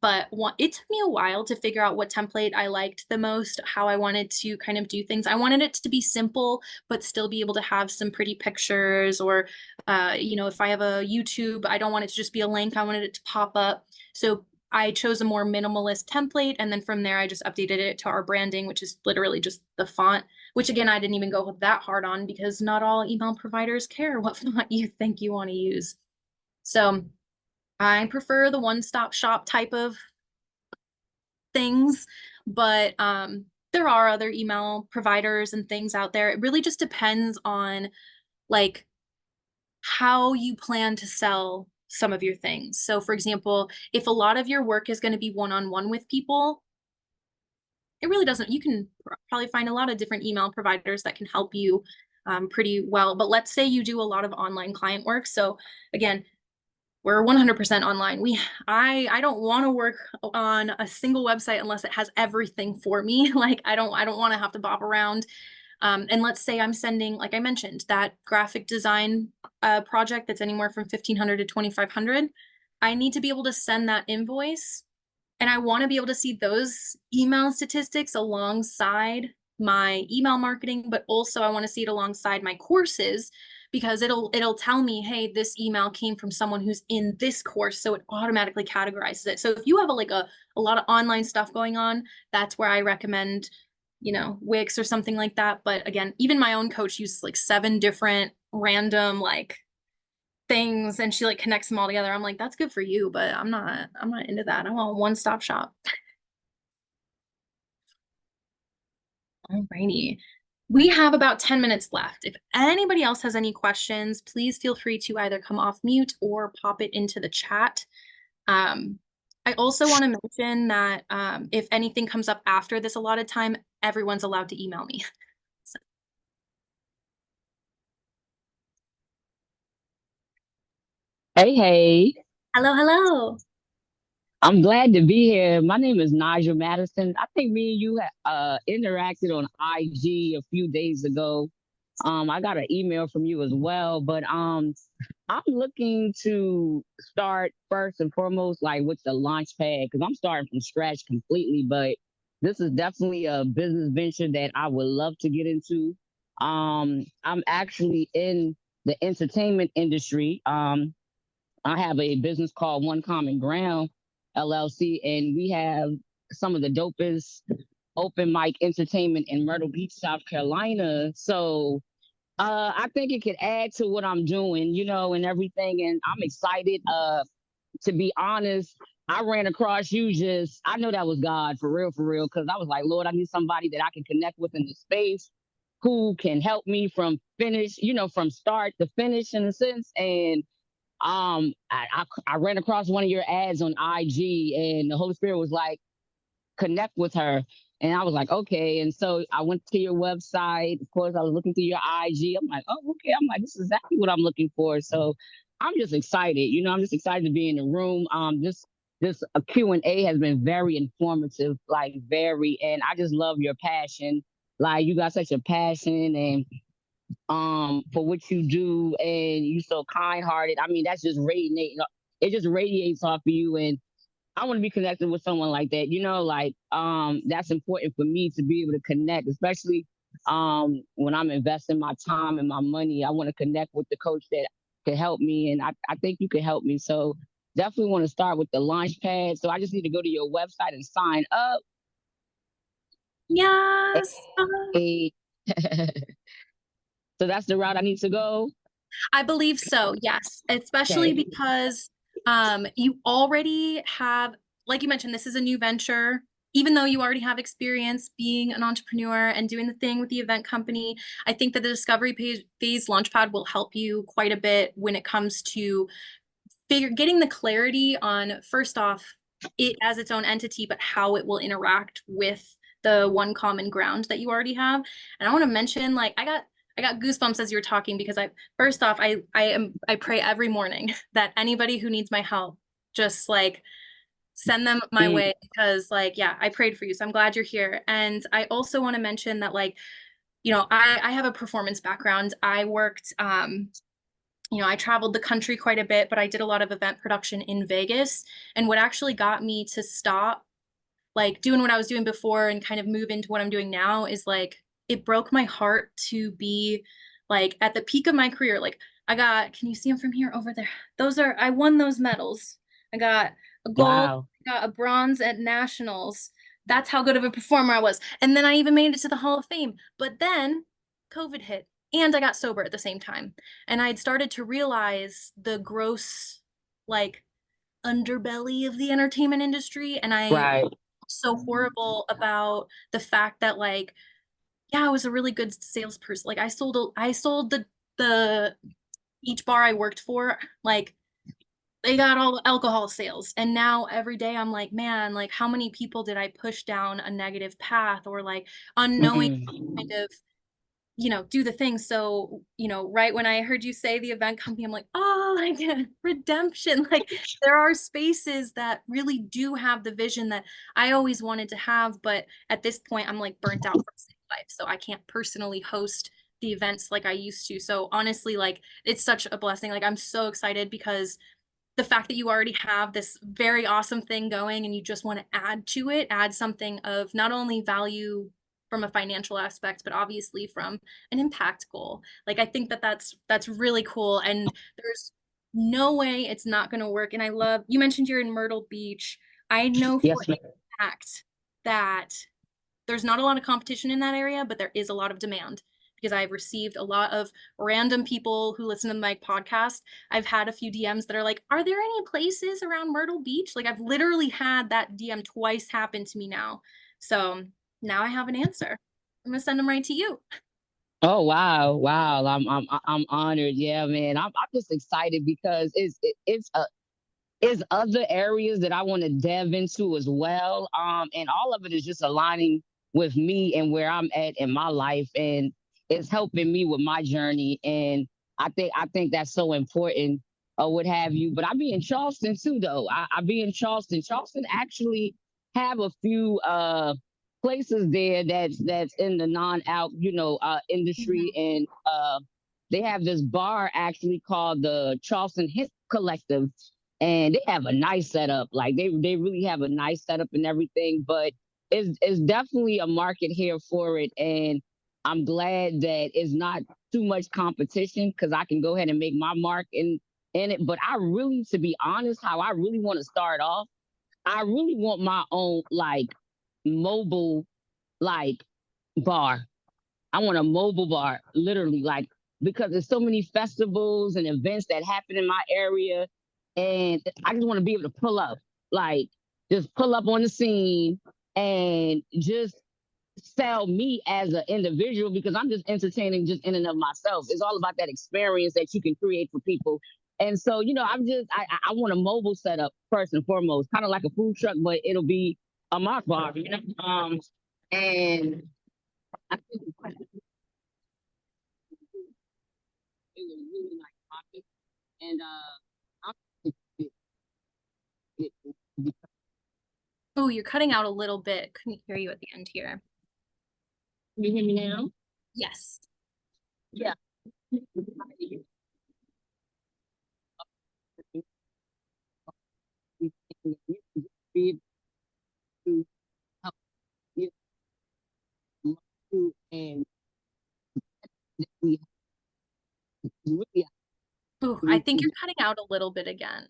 But it took me a while to figure out what template I liked the most, how I wanted to kind of do things. I wanted it to be simple, but still be able to have some pretty pictures, or if I have a YouTube, I don't want it to just be a link. I wanted it to pop up. So I chose a more minimalist template. And then from there, I just updated it to our branding, which is literally just the font, which again, I didn't even go that hard on because not all email providers care what font you think you want to use. So I prefer the one-stop shop type of things, but there are other email providers and things out there. It really just depends on like how you plan to sell some of your things. So for example, if a lot of your work is going to be one-on-one with people, it really doesn't, you can probably find a lot of different email providers that can help you pretty well. But let's say you do a lot of online client work. So again, we're 100% online. I don't want to work on a single website unless it has everything for me. Like I don't want to have to bop around. And let's say I'm sending, like I mentioned, that graphic design project that's anywhere from 1,500 to 2,500. I need to be able to send that invoice, and I want to be able to see those email statistics alongside my email marketing, but also I want to see it alongside my courses, because it'll tell me, hey, this email came from someone who's in this course, so it automatically categorizes it. So if you have a lot of online stuff going on, that's where I recommend, Wix or something like that. But again, even my own coach uses like 7 different random like things, and she like connects them all together. I'm like, that's good for you, but I'm not into that. I want a one-stop shop. Alrighty. We have about 10 minutes left. If anybody else has any questions, please feel free to either come off mute or pop it into the chat. Um, I also want to mention that if anything comes up after this allotted time, everyone's allowed to email me. So, Hey, hey, hello, hello. I'm glad to be here. My name is Nigel Madison. I think me and you interacted on IG a few days ago. I got an email from you as well, but I'm looking to start first and foremost, like with the Launchpad, because I'm starting from scratch completely. But this is definitely a business venture that I would love to get into. I'm actually in the entertainment industry. I have a business called One Common Ground LLC, and we have some of the dopest open mic entertainment in Myrtle Beach, South Carolina. So I think it could add to what I'm doing, and everything. And I'm excited. To be honest, I ran across you I know that was God for real, because I was like, Lord, I need somebody that I can connect with in the space who can help me from finish, from start to finish in a sense. And I ran across one of your ads on IG, and the Holy Spirit was like, connect with her. And I was like, okay. And so I went to your website. Of course, I was looking through your IG. I'm like, oh, okay. I'm like, this is exactly what I'm looking for. So I'm just excited. I'm just excited to be in the room. This Q&A has been very informative, like very, and I just love your passion. Like you got such a passion and for what you do, and you so kind hearted. I mean, that's just radiating. It just radiates off of you, and I want to be connected with someone like that. That's important for me to be able to connect, especially when I'm investing my time and my money. I want to connect with the coach that could help me, and I think you could help me. So definitely want to start with the LAUNCHPAD. So I just need to go to your website and sign up. Yes. Hey. So that's the route I need to go. I believe so, yes. Especially Okay. because you already have, like you mentioned, this is a new venture. Even though you already have experience being an entrepreneur and doing the thing with the event company, I think that the discovery phase Launchpad will help you quite a bit when it comes to getting the clarity on, first off, it as its own entity, but how it will interact with the one common ground that you already have. And I want to mention, like, I got goosebumps as you were talking, because first off, I pray every morning that anybody who needs my help, just like send them my way, because like, yeah, I prayed for you. So I'm glad you're here. And I also want to mention that, like, I have a performance background. I worked, I traveled the country quite a bit, but I did a lot of event production in Vegas. And what actually got me to stop like doing what I was doing before and kind of move into what I'm doing now is like, it broke my heart to be like at the peak of my career. Like can you see them from here over there? I won those medals. I got a gold, Wow. I got a bronze at nationals. That's how good of a performer I was. And then I even made it to the Hall of Fame. But then COVID hit and I got sober at the same time. And I'd started to realize the gross, like, underbelly of the entertainment industry. And I Right. so horrible about the fact that, like, yeah, I was a really good salesperson. Like I sold the each bar I worked for, like they got all the alcohol sales. And now every day I'm like, man, like how many people did I push down a negative path, or like unknowing kind of do the thing. So, right when I heard you say the event company, I'm like, oh, like redemption. Like there are spaces that really do have the vision that I always wanted to have. But at this point, I'm like burnt out from city life. So I can't personally host the events like I used to. So honestly, like it's such a blessing. Like I'm so excited because the fact that you already have this very awesome thing going and you just want to add to it, add something of not only value from a financial aspect, but obviously from an impact goal. Like I think that that's really cool, and there's no way it's not going to work. And I love, you mentioned you're in Myrtle Beach. I know for Yes, a ma'am. fact that there's not a lot of competition in that area, but there is a lot of demand, because I've received a lot of random people who listen to my podcast. I've had a few DMs that are like, are there any places around Myrtle Beach? Like I've literally had that DM twice happen to me now. So now I have an answer. I'm gonna send them right to you. Oh wow, wow! I'm honored. Yeah, man. I'm just excited because it's other areas that I want to delve into as well. And all of it is just aligning with me and where I'm at in my life, and it's helping me with my journey. And I think that's so important, or what have you. But I be in Charleston too, though. I be in Charleston. Charleston actually have a few places there that's in the non-alc, industry, Mhm. and they have this bar actually called the Charleston Hit Collective, and they have a nice setup. Like they really have a nice setup and everything. But it's definitely a market here for it, and I'm glad that it's not too much competition, because I can go ahead and make my mark in it. But I really, to be honest, how I really want to start off, I really want my own like mobile like bar. I want a mobile bar, literally, like, because there's so many festivals and events that happen in my area, and I just want to be able to pull up, like, just pull up on the scene and just sell me as an individual, because I'm just entertaining just in and of myself. It's all about that experience that you can create for people. And so, I want a mobile setup first and foremost, kind of like a food truck, but it'll be a mock bar, and I think it was really nice topic. And I'm it, it, Oh, you're cutting out a little bit. Couldn't hear you at the end here. can you hear me now? Yes. Yeah. Be able to help you and we really. Oh, I think you're cutting out a little bit again.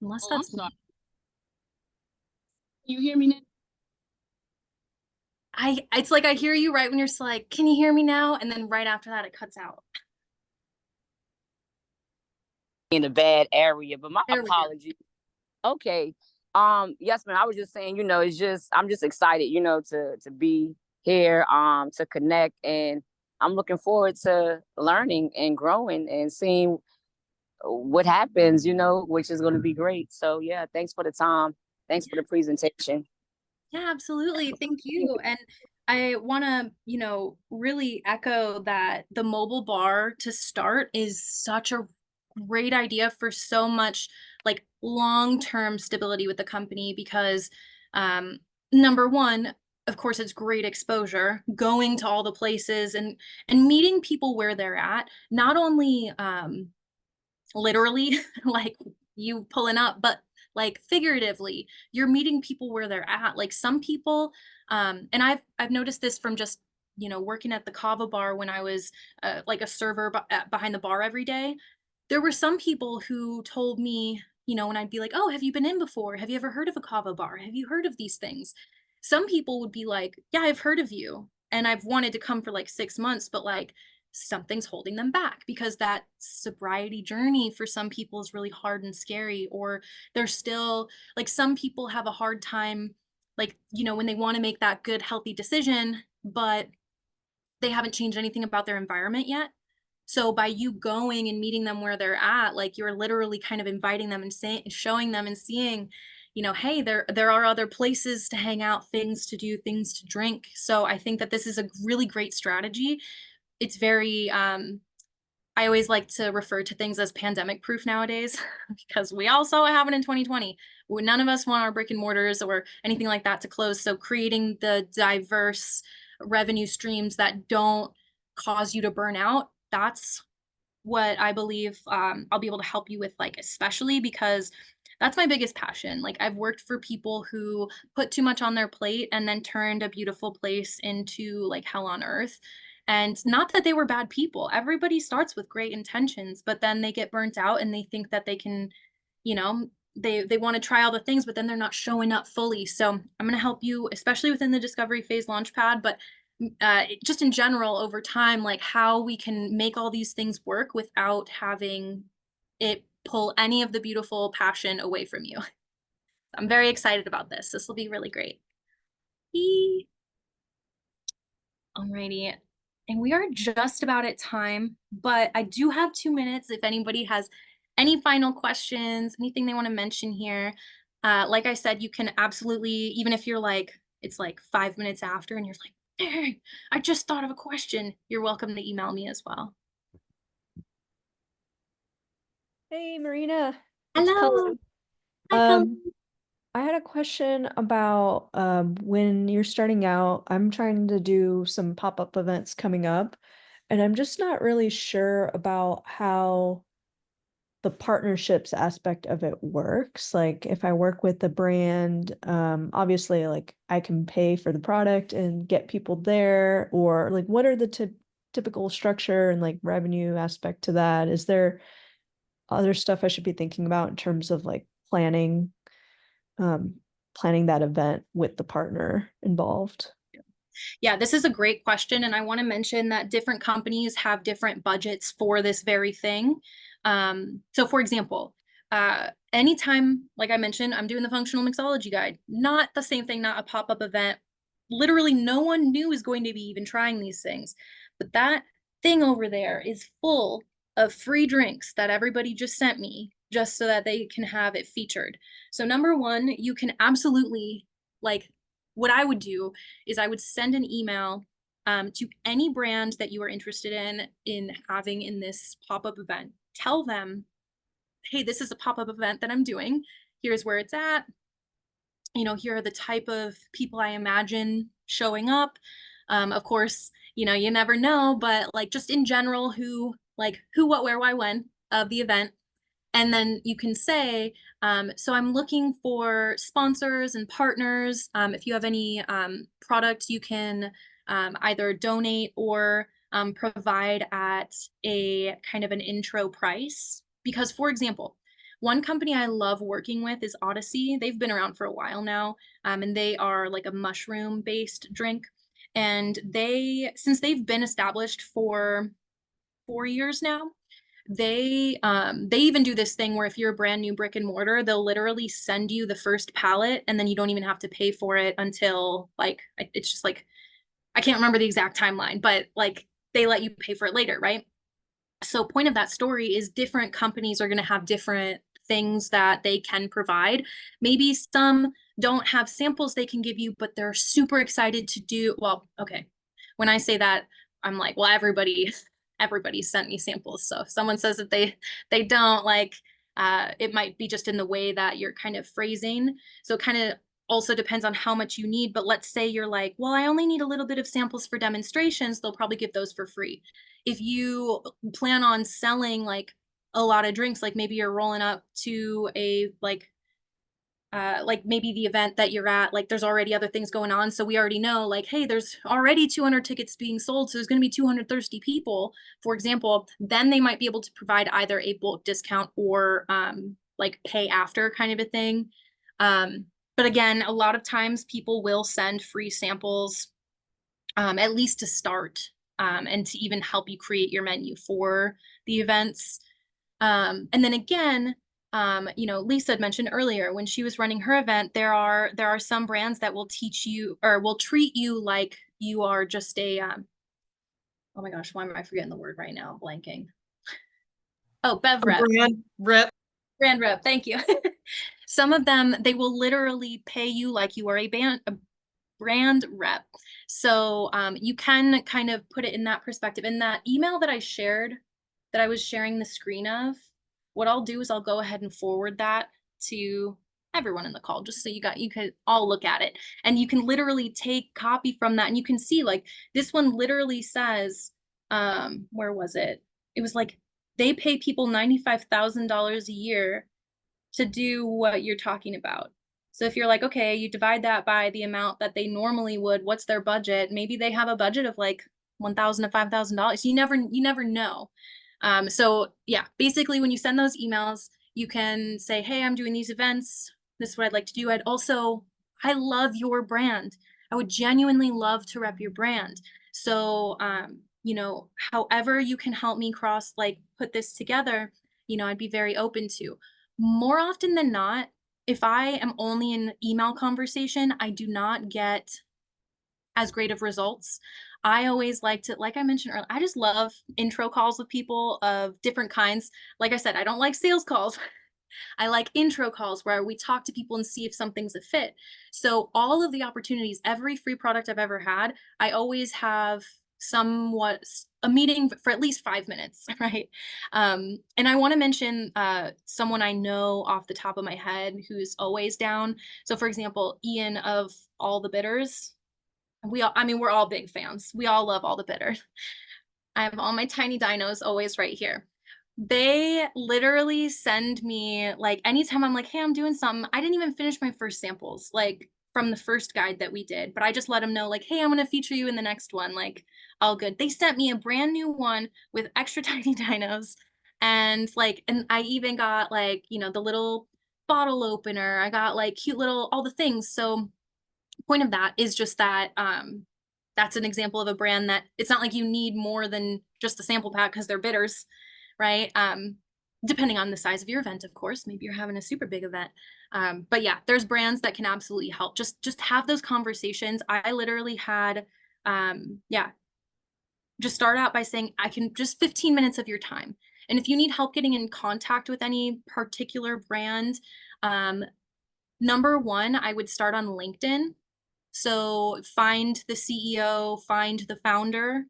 Unless Oh, I'm that's sorry. me. Can you hear me now? It's like I hear you right when you're just like, can you hear me now? And then right after that, it cuts out. In a bad area, but my There we go. apologies. Okay. Yes, man. I was just saying, it's just I'm just excited, to be here, to connect, and I'm looking forward to learning and growing and seeing what happens, which is going to be great. So yeah, thanks for the time. Thanks for the presentation. Yeah, absolutely. Thank you. And I want to, really echo that the mobile bar to start is such a great idea for so much like long-term stability with the company because um number one, of course, it's great exposure, going to all the places and meeting people where they're at, not only literally like you pulling up, but like figuratively you're meeting people where they're at. Like some people and I've noticed this from just working at the kava bar when I was like a server behind the bar every day. There were some people who told me, when I'd be like, oh, have you been in before? Have you ever heard of a kava bar? Have you heard of these things? Some people would be like, yeah, I've heard of you and I've wanted to come for like 6 months, but like something's holding them back because that sobriety journey for some people is really hard and scary, or they're still like, some people have a hard time, like, when they want to make that good, healthy decision, but they haven't changed anything about their environment yet. So by you going and meeting them where they're at, like you're literally kind of inviting them and saying, showing them and seeing, hey, there are other places to hang out, things to do, things to drink. So I think that this is a really great strategy. It's very I always like to refer to things as pandemic proof nowadays because we all saw what happened in 2020. None of us want our brick and mortars or anything like that to close. So creating the diverse revenue streams that don't cause you to burn out, that's what I believe I'll be able to help you with, like, especially because that's my biggest passion. Like, I've worked for people who put too much on their plate and then turned a beautiful place into like hell on earth. And not that they were bad people. Everybody starts with great intentions, but then they get burnt out and they think that they can, they want to try all the things, but then they're not showing up fully. So I'm going to help you, especially within the discovery phase launchpad, but just in general over time, like how we can make all these things work without having it pull any of the beautiful passion away from you. I'm very excited about this. This will be really great. Eee. Alrighty. And we are just about at time, but I do have 2 minutes if anybody has any final questions, anything they want to mention here. Like I said, you can absolutely, even if you're like, it's like 5 minutes after and you're like, hey, I just thought of a question, you're welcome to email me as well. Hey, Marina. It's Hello. Cullen. Hi, Colleen. I had a question about when you're starting out. I'm trying to do some pop-up events coming up, and I'm just not really sure about how the partnerships aspect of it works. Like if I work with the brand, obviously like I can pay for the product and get people there, or like what are the typical structure and like revenue aspect to that? Is there other stuff I should be thinking about in terms of like um, planning that event with the partner involved? Yeah, this is a great question. And I want to mention that different companies have different budgets for this very thing. So for example, anytime, like I mentioned, I'm doing the functional mixology guide, not the same thing, not a pop-up event. Literally no one new is going to be even trying these things. But that thing over there is full of free drinks that everybody just sent me just so that they can have it featured. So number one, you can absolutely, like, what I would do is I would send an email to any brand that you are interested in having in this pop-up event. Tell them, hey, this is a pop-up event that I'm doing. Here's where it's at. You know, here are the type of people I imagine showing up. Of course, you know, you never know, but like just in general, who, what, where, why, when of the event. And then you can say, so I'm looking for sponsors and partners. If you have any products you can either donate or provide at a kind of an intro price. Because, for example, one company I love working with is Odyssey. They've been around for a while now, and they are like a mushroom-based drink. And since they've been established for 4 years now, they even do this thing where if you're a brand new brick and mortar, they'll literally send you the first pallet, and then you don't even have to pay for it until like, it's just like, I can't remember the exact timeline, but like they let you pay for it later, right? So point of that story is different companies are going to have different things that they can provide. Maybe some don't have samples they can give you, but they're super excited to do, well, okay. When I say that, I'm like, well, everybody sent me samples. So if someone says that they don't, like, it might be just in the way that you're kind of phrasing. So it kind of also depends on how much you need. But let's say you're like, well, I only need a little bit of samples for demonstrations. They'll probably give those for free. If you plan on selling like a lot of drinks, like maybe you're rolling up to a like maybe the event that you're at, like there's already other things going on. So we already know like, hey, there's already 200 tickets being sold. So there's going to be 200 thirsty people, for example, then they might be able to provide either a bulk discount or like pay after kind of a thing. But again, a lot of times people will send free samples, at least to start, and to even help you create your menu for the events. And then again, you know, Lisa had mentioned earlier when she was running her event, there are some brands that will teach you or will treat you like you are just a, oh my gosh, why am I forgetting the word right now? Blanking. Oh, bev rep. Brand rep. Brand rep. Thank you. Some of them, they will literally pay you like you are a brand rep. So you can kind of put it in that perspective. In that email that I shared, that I was sharing the screen of, what I'll do is I'll go ahead and forward that to everyone in the call, just so you could all look at it. And you can literally take copy from that and you can see like this one literally says, where was it? It was like, they pay people $95,000 a year to do what you're talking about. So if you're like, okay, you divide that by the amount that they normally would, what's their budget? Maybe they have a budget of like $1,000 to $5,000. You never know. So yeah, basically when you send those emails, you can say, hey, I'm doing these events. This is what I'd like to do. I love your brand. I would genuinely love to rep your brand. So, you know, however you can help me put this together, you know, I'd be very open to. More often than not, if I am only in email conversation, I do not get as great of results. I always like to, like I mentioned earlier, I just love intro calls with people of different kinds. Like I said, I don't like sales calls. I like intro calls where we talk to people and see if something's a fit. So all of the opportunities, every free product I've ever had, I always have somewhat a meeting for at least 5 minutes, right? And I want to mention someone I know off the top of my head who's always down. So for example, Ian of All the Bitters. We're all big fans. We all love All the Bitters. I have all my tiny dinos always right here. They literally send me, like, anytime I'm like, hey, I'm doing something. I didn't even finish my first samples, like from the first guide that we did, but I just let them know, like, hey, I'm going to feature you in the next one. Like, all good. They sent me a brand new one with extra tiny dinos. And I even got like, you know, the little bottle opener. I got like cute little, all the things. So point of that is just that, that's an example of a brand that it's not like you need more than just the sample pack because they're bitters, right? Depending on the size of your event, of course, maybe you're having a super big event. But yeah, there's brands that can absolutely help. Just have those conversations. I literally had, yeah, just start out by saying, I can just 15 minutes of your time. And if you need help getting in contact with any particular brand, number one, I would start on LinkedIn. So find the CEO, find the founder,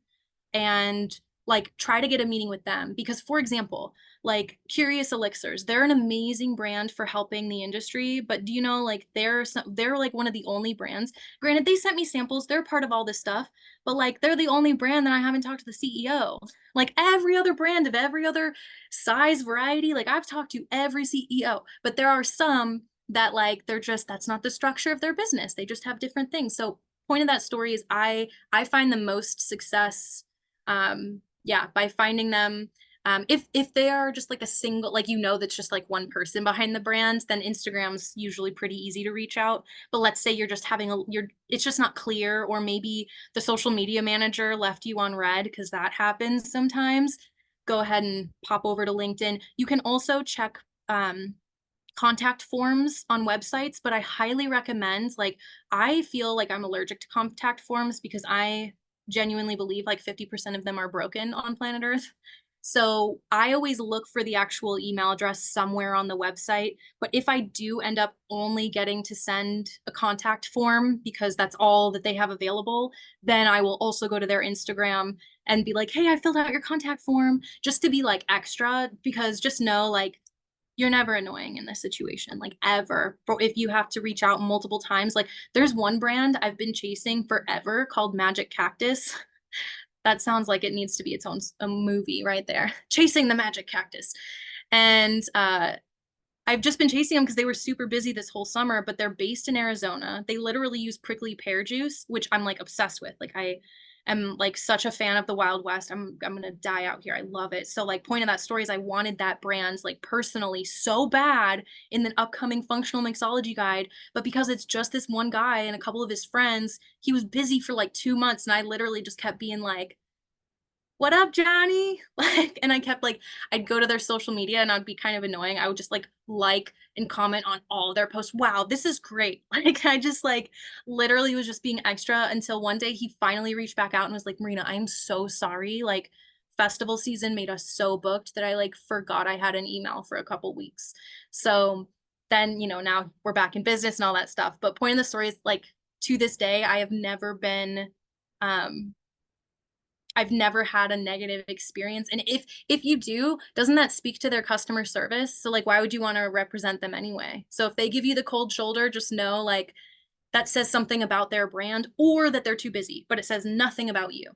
and like try to get a meeting with them. Because for example, like Curious Elixirs, they're an amazing brand for helping the industry, but do you know, like they're like one of the only brands. Granted, they sent me samples, they're part of all this stuff, but like they're the only brand that I haven't talked to the CEO. Like every other brand of every other size, variety, like I've talked to every CEO, but there are some that like they're just, that's not the structure of their business. They just have different things. So point of that story is I find the most success yeah, by finding them. If they are just like a single, like, you know, that's just like one person behind the brand, then Instagram's usually pretty easy to reach out. But let's say you're just having it's just not clear, or maybe the social media manager left you on red, because that happens sometimes. Go ahead and pop over to LinkedIn. You can also check contact forms on websites, but I highly recommend, like, I feel like I'm allergic to contact forms because I genuinely believe like 50% of them are broken on planet Earth. So I always look for the actual email address somewhere on the website. But if I do end up only getting to send a contact form because that's all that they have available, then I will also go to their Instagram and be like, hey, I filled out your contact form, just to be like extra, because just know, like, you're never annoying in this situation, like ever. If you have to reach out multiple times, like there's one brand I've been chasing forever called Magic Cactus. That sounds like it needs to be its own a movie right there. Chasing the Magic Cactus. And I've just been chasing them because they were super busy this whole summer, but they're based in Arizona. They literally use prickly pear juice, which I'm like obsessed with. Like I am like such a fan of the Wild West. I'm gonna die out here. I love it. So like point of that story is I wanted that brand like personally so bad in the upcoming functional mixology guide, but because it's just this one guy and a couple of his friends, he was busy for like 2 months, and I literally just kept being like, what up, Johnny? Like, and I kept like, I'd go to their social media and I'd be kind of annoying. I would just like and comment on all their posts. Wow, this is great. Like, I just like literally was just being extra until one day he finally reached back out and was like, Marina, I'm so sorry. Like, festival season made us so booked that I like forgot I had an email for a couple weeks. So then, you know, now we're back in business and all that stuff. But point of the story is, like, to this day, I have never been, I've never had a negative experience. And if you do, doesn't that speak to their customer service? So like, why would you want to represent them anyway? So if they give you the cold shoulder, just know like that says something about their brand, or that they're too busy, but it says nothing about you.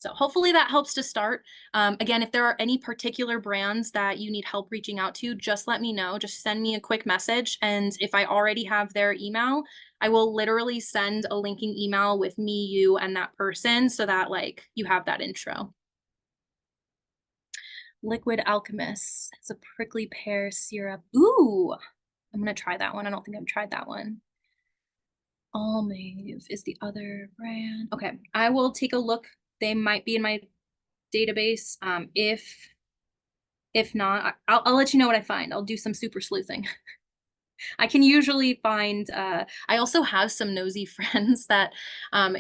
So hopefully that helps to start. Again, if there are any particular brands that you need help reaching out to, just let me know. Just send me a quick message. And if I already have their email, I will literally send a linking email with me, you, and that person, so that like you have that intro. Liquid Alchemist. It's a prickly pear syrup. Ooh, I'm gonna try that one. I don't think I've tried that one. Almave is the other brand. Okay, I will take a look. They might be in my database. If not, I'll let you know what I find. I'll do some super sleuthing. I can usually find, I also have some nosy friends that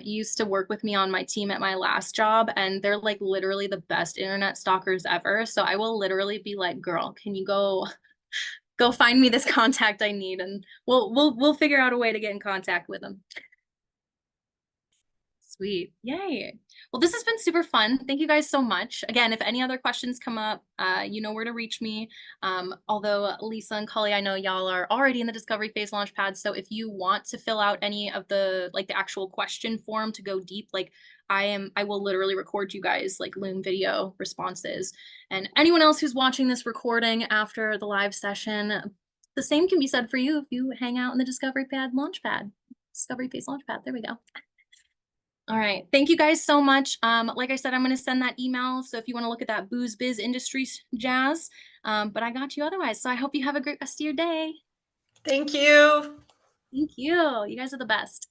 used to work with me on my team at my last job, and they're like literally the best internet stalkers ever. So I will literally be like, girl, can you go find me this contact I need, and we'll figure out a way to get in contact with them. Sweet. Yay. Well, this has been super fun. Thank you guys so much. Again, if any other questions come up, you know where to reach me. Although Lisa and Cully, I know y'all are already in the discovery phase launchpad. So if you want to fill out any of the like the actual question form to go deep, like I will literally record you guys like Loom video responses. And anyone else who's watching this recording after the live session, the same can be said for you if you hang out in the discovery launchpad. Discovery phase launchpad. There we go. All right. Thank you guys so much. Like I said, I'm going to send that email. So if you want to look at that booze biz industries jazz, but I got you otherwise. So I hope you have a great rest of your day. Thank you. Thank you. You guys are the best.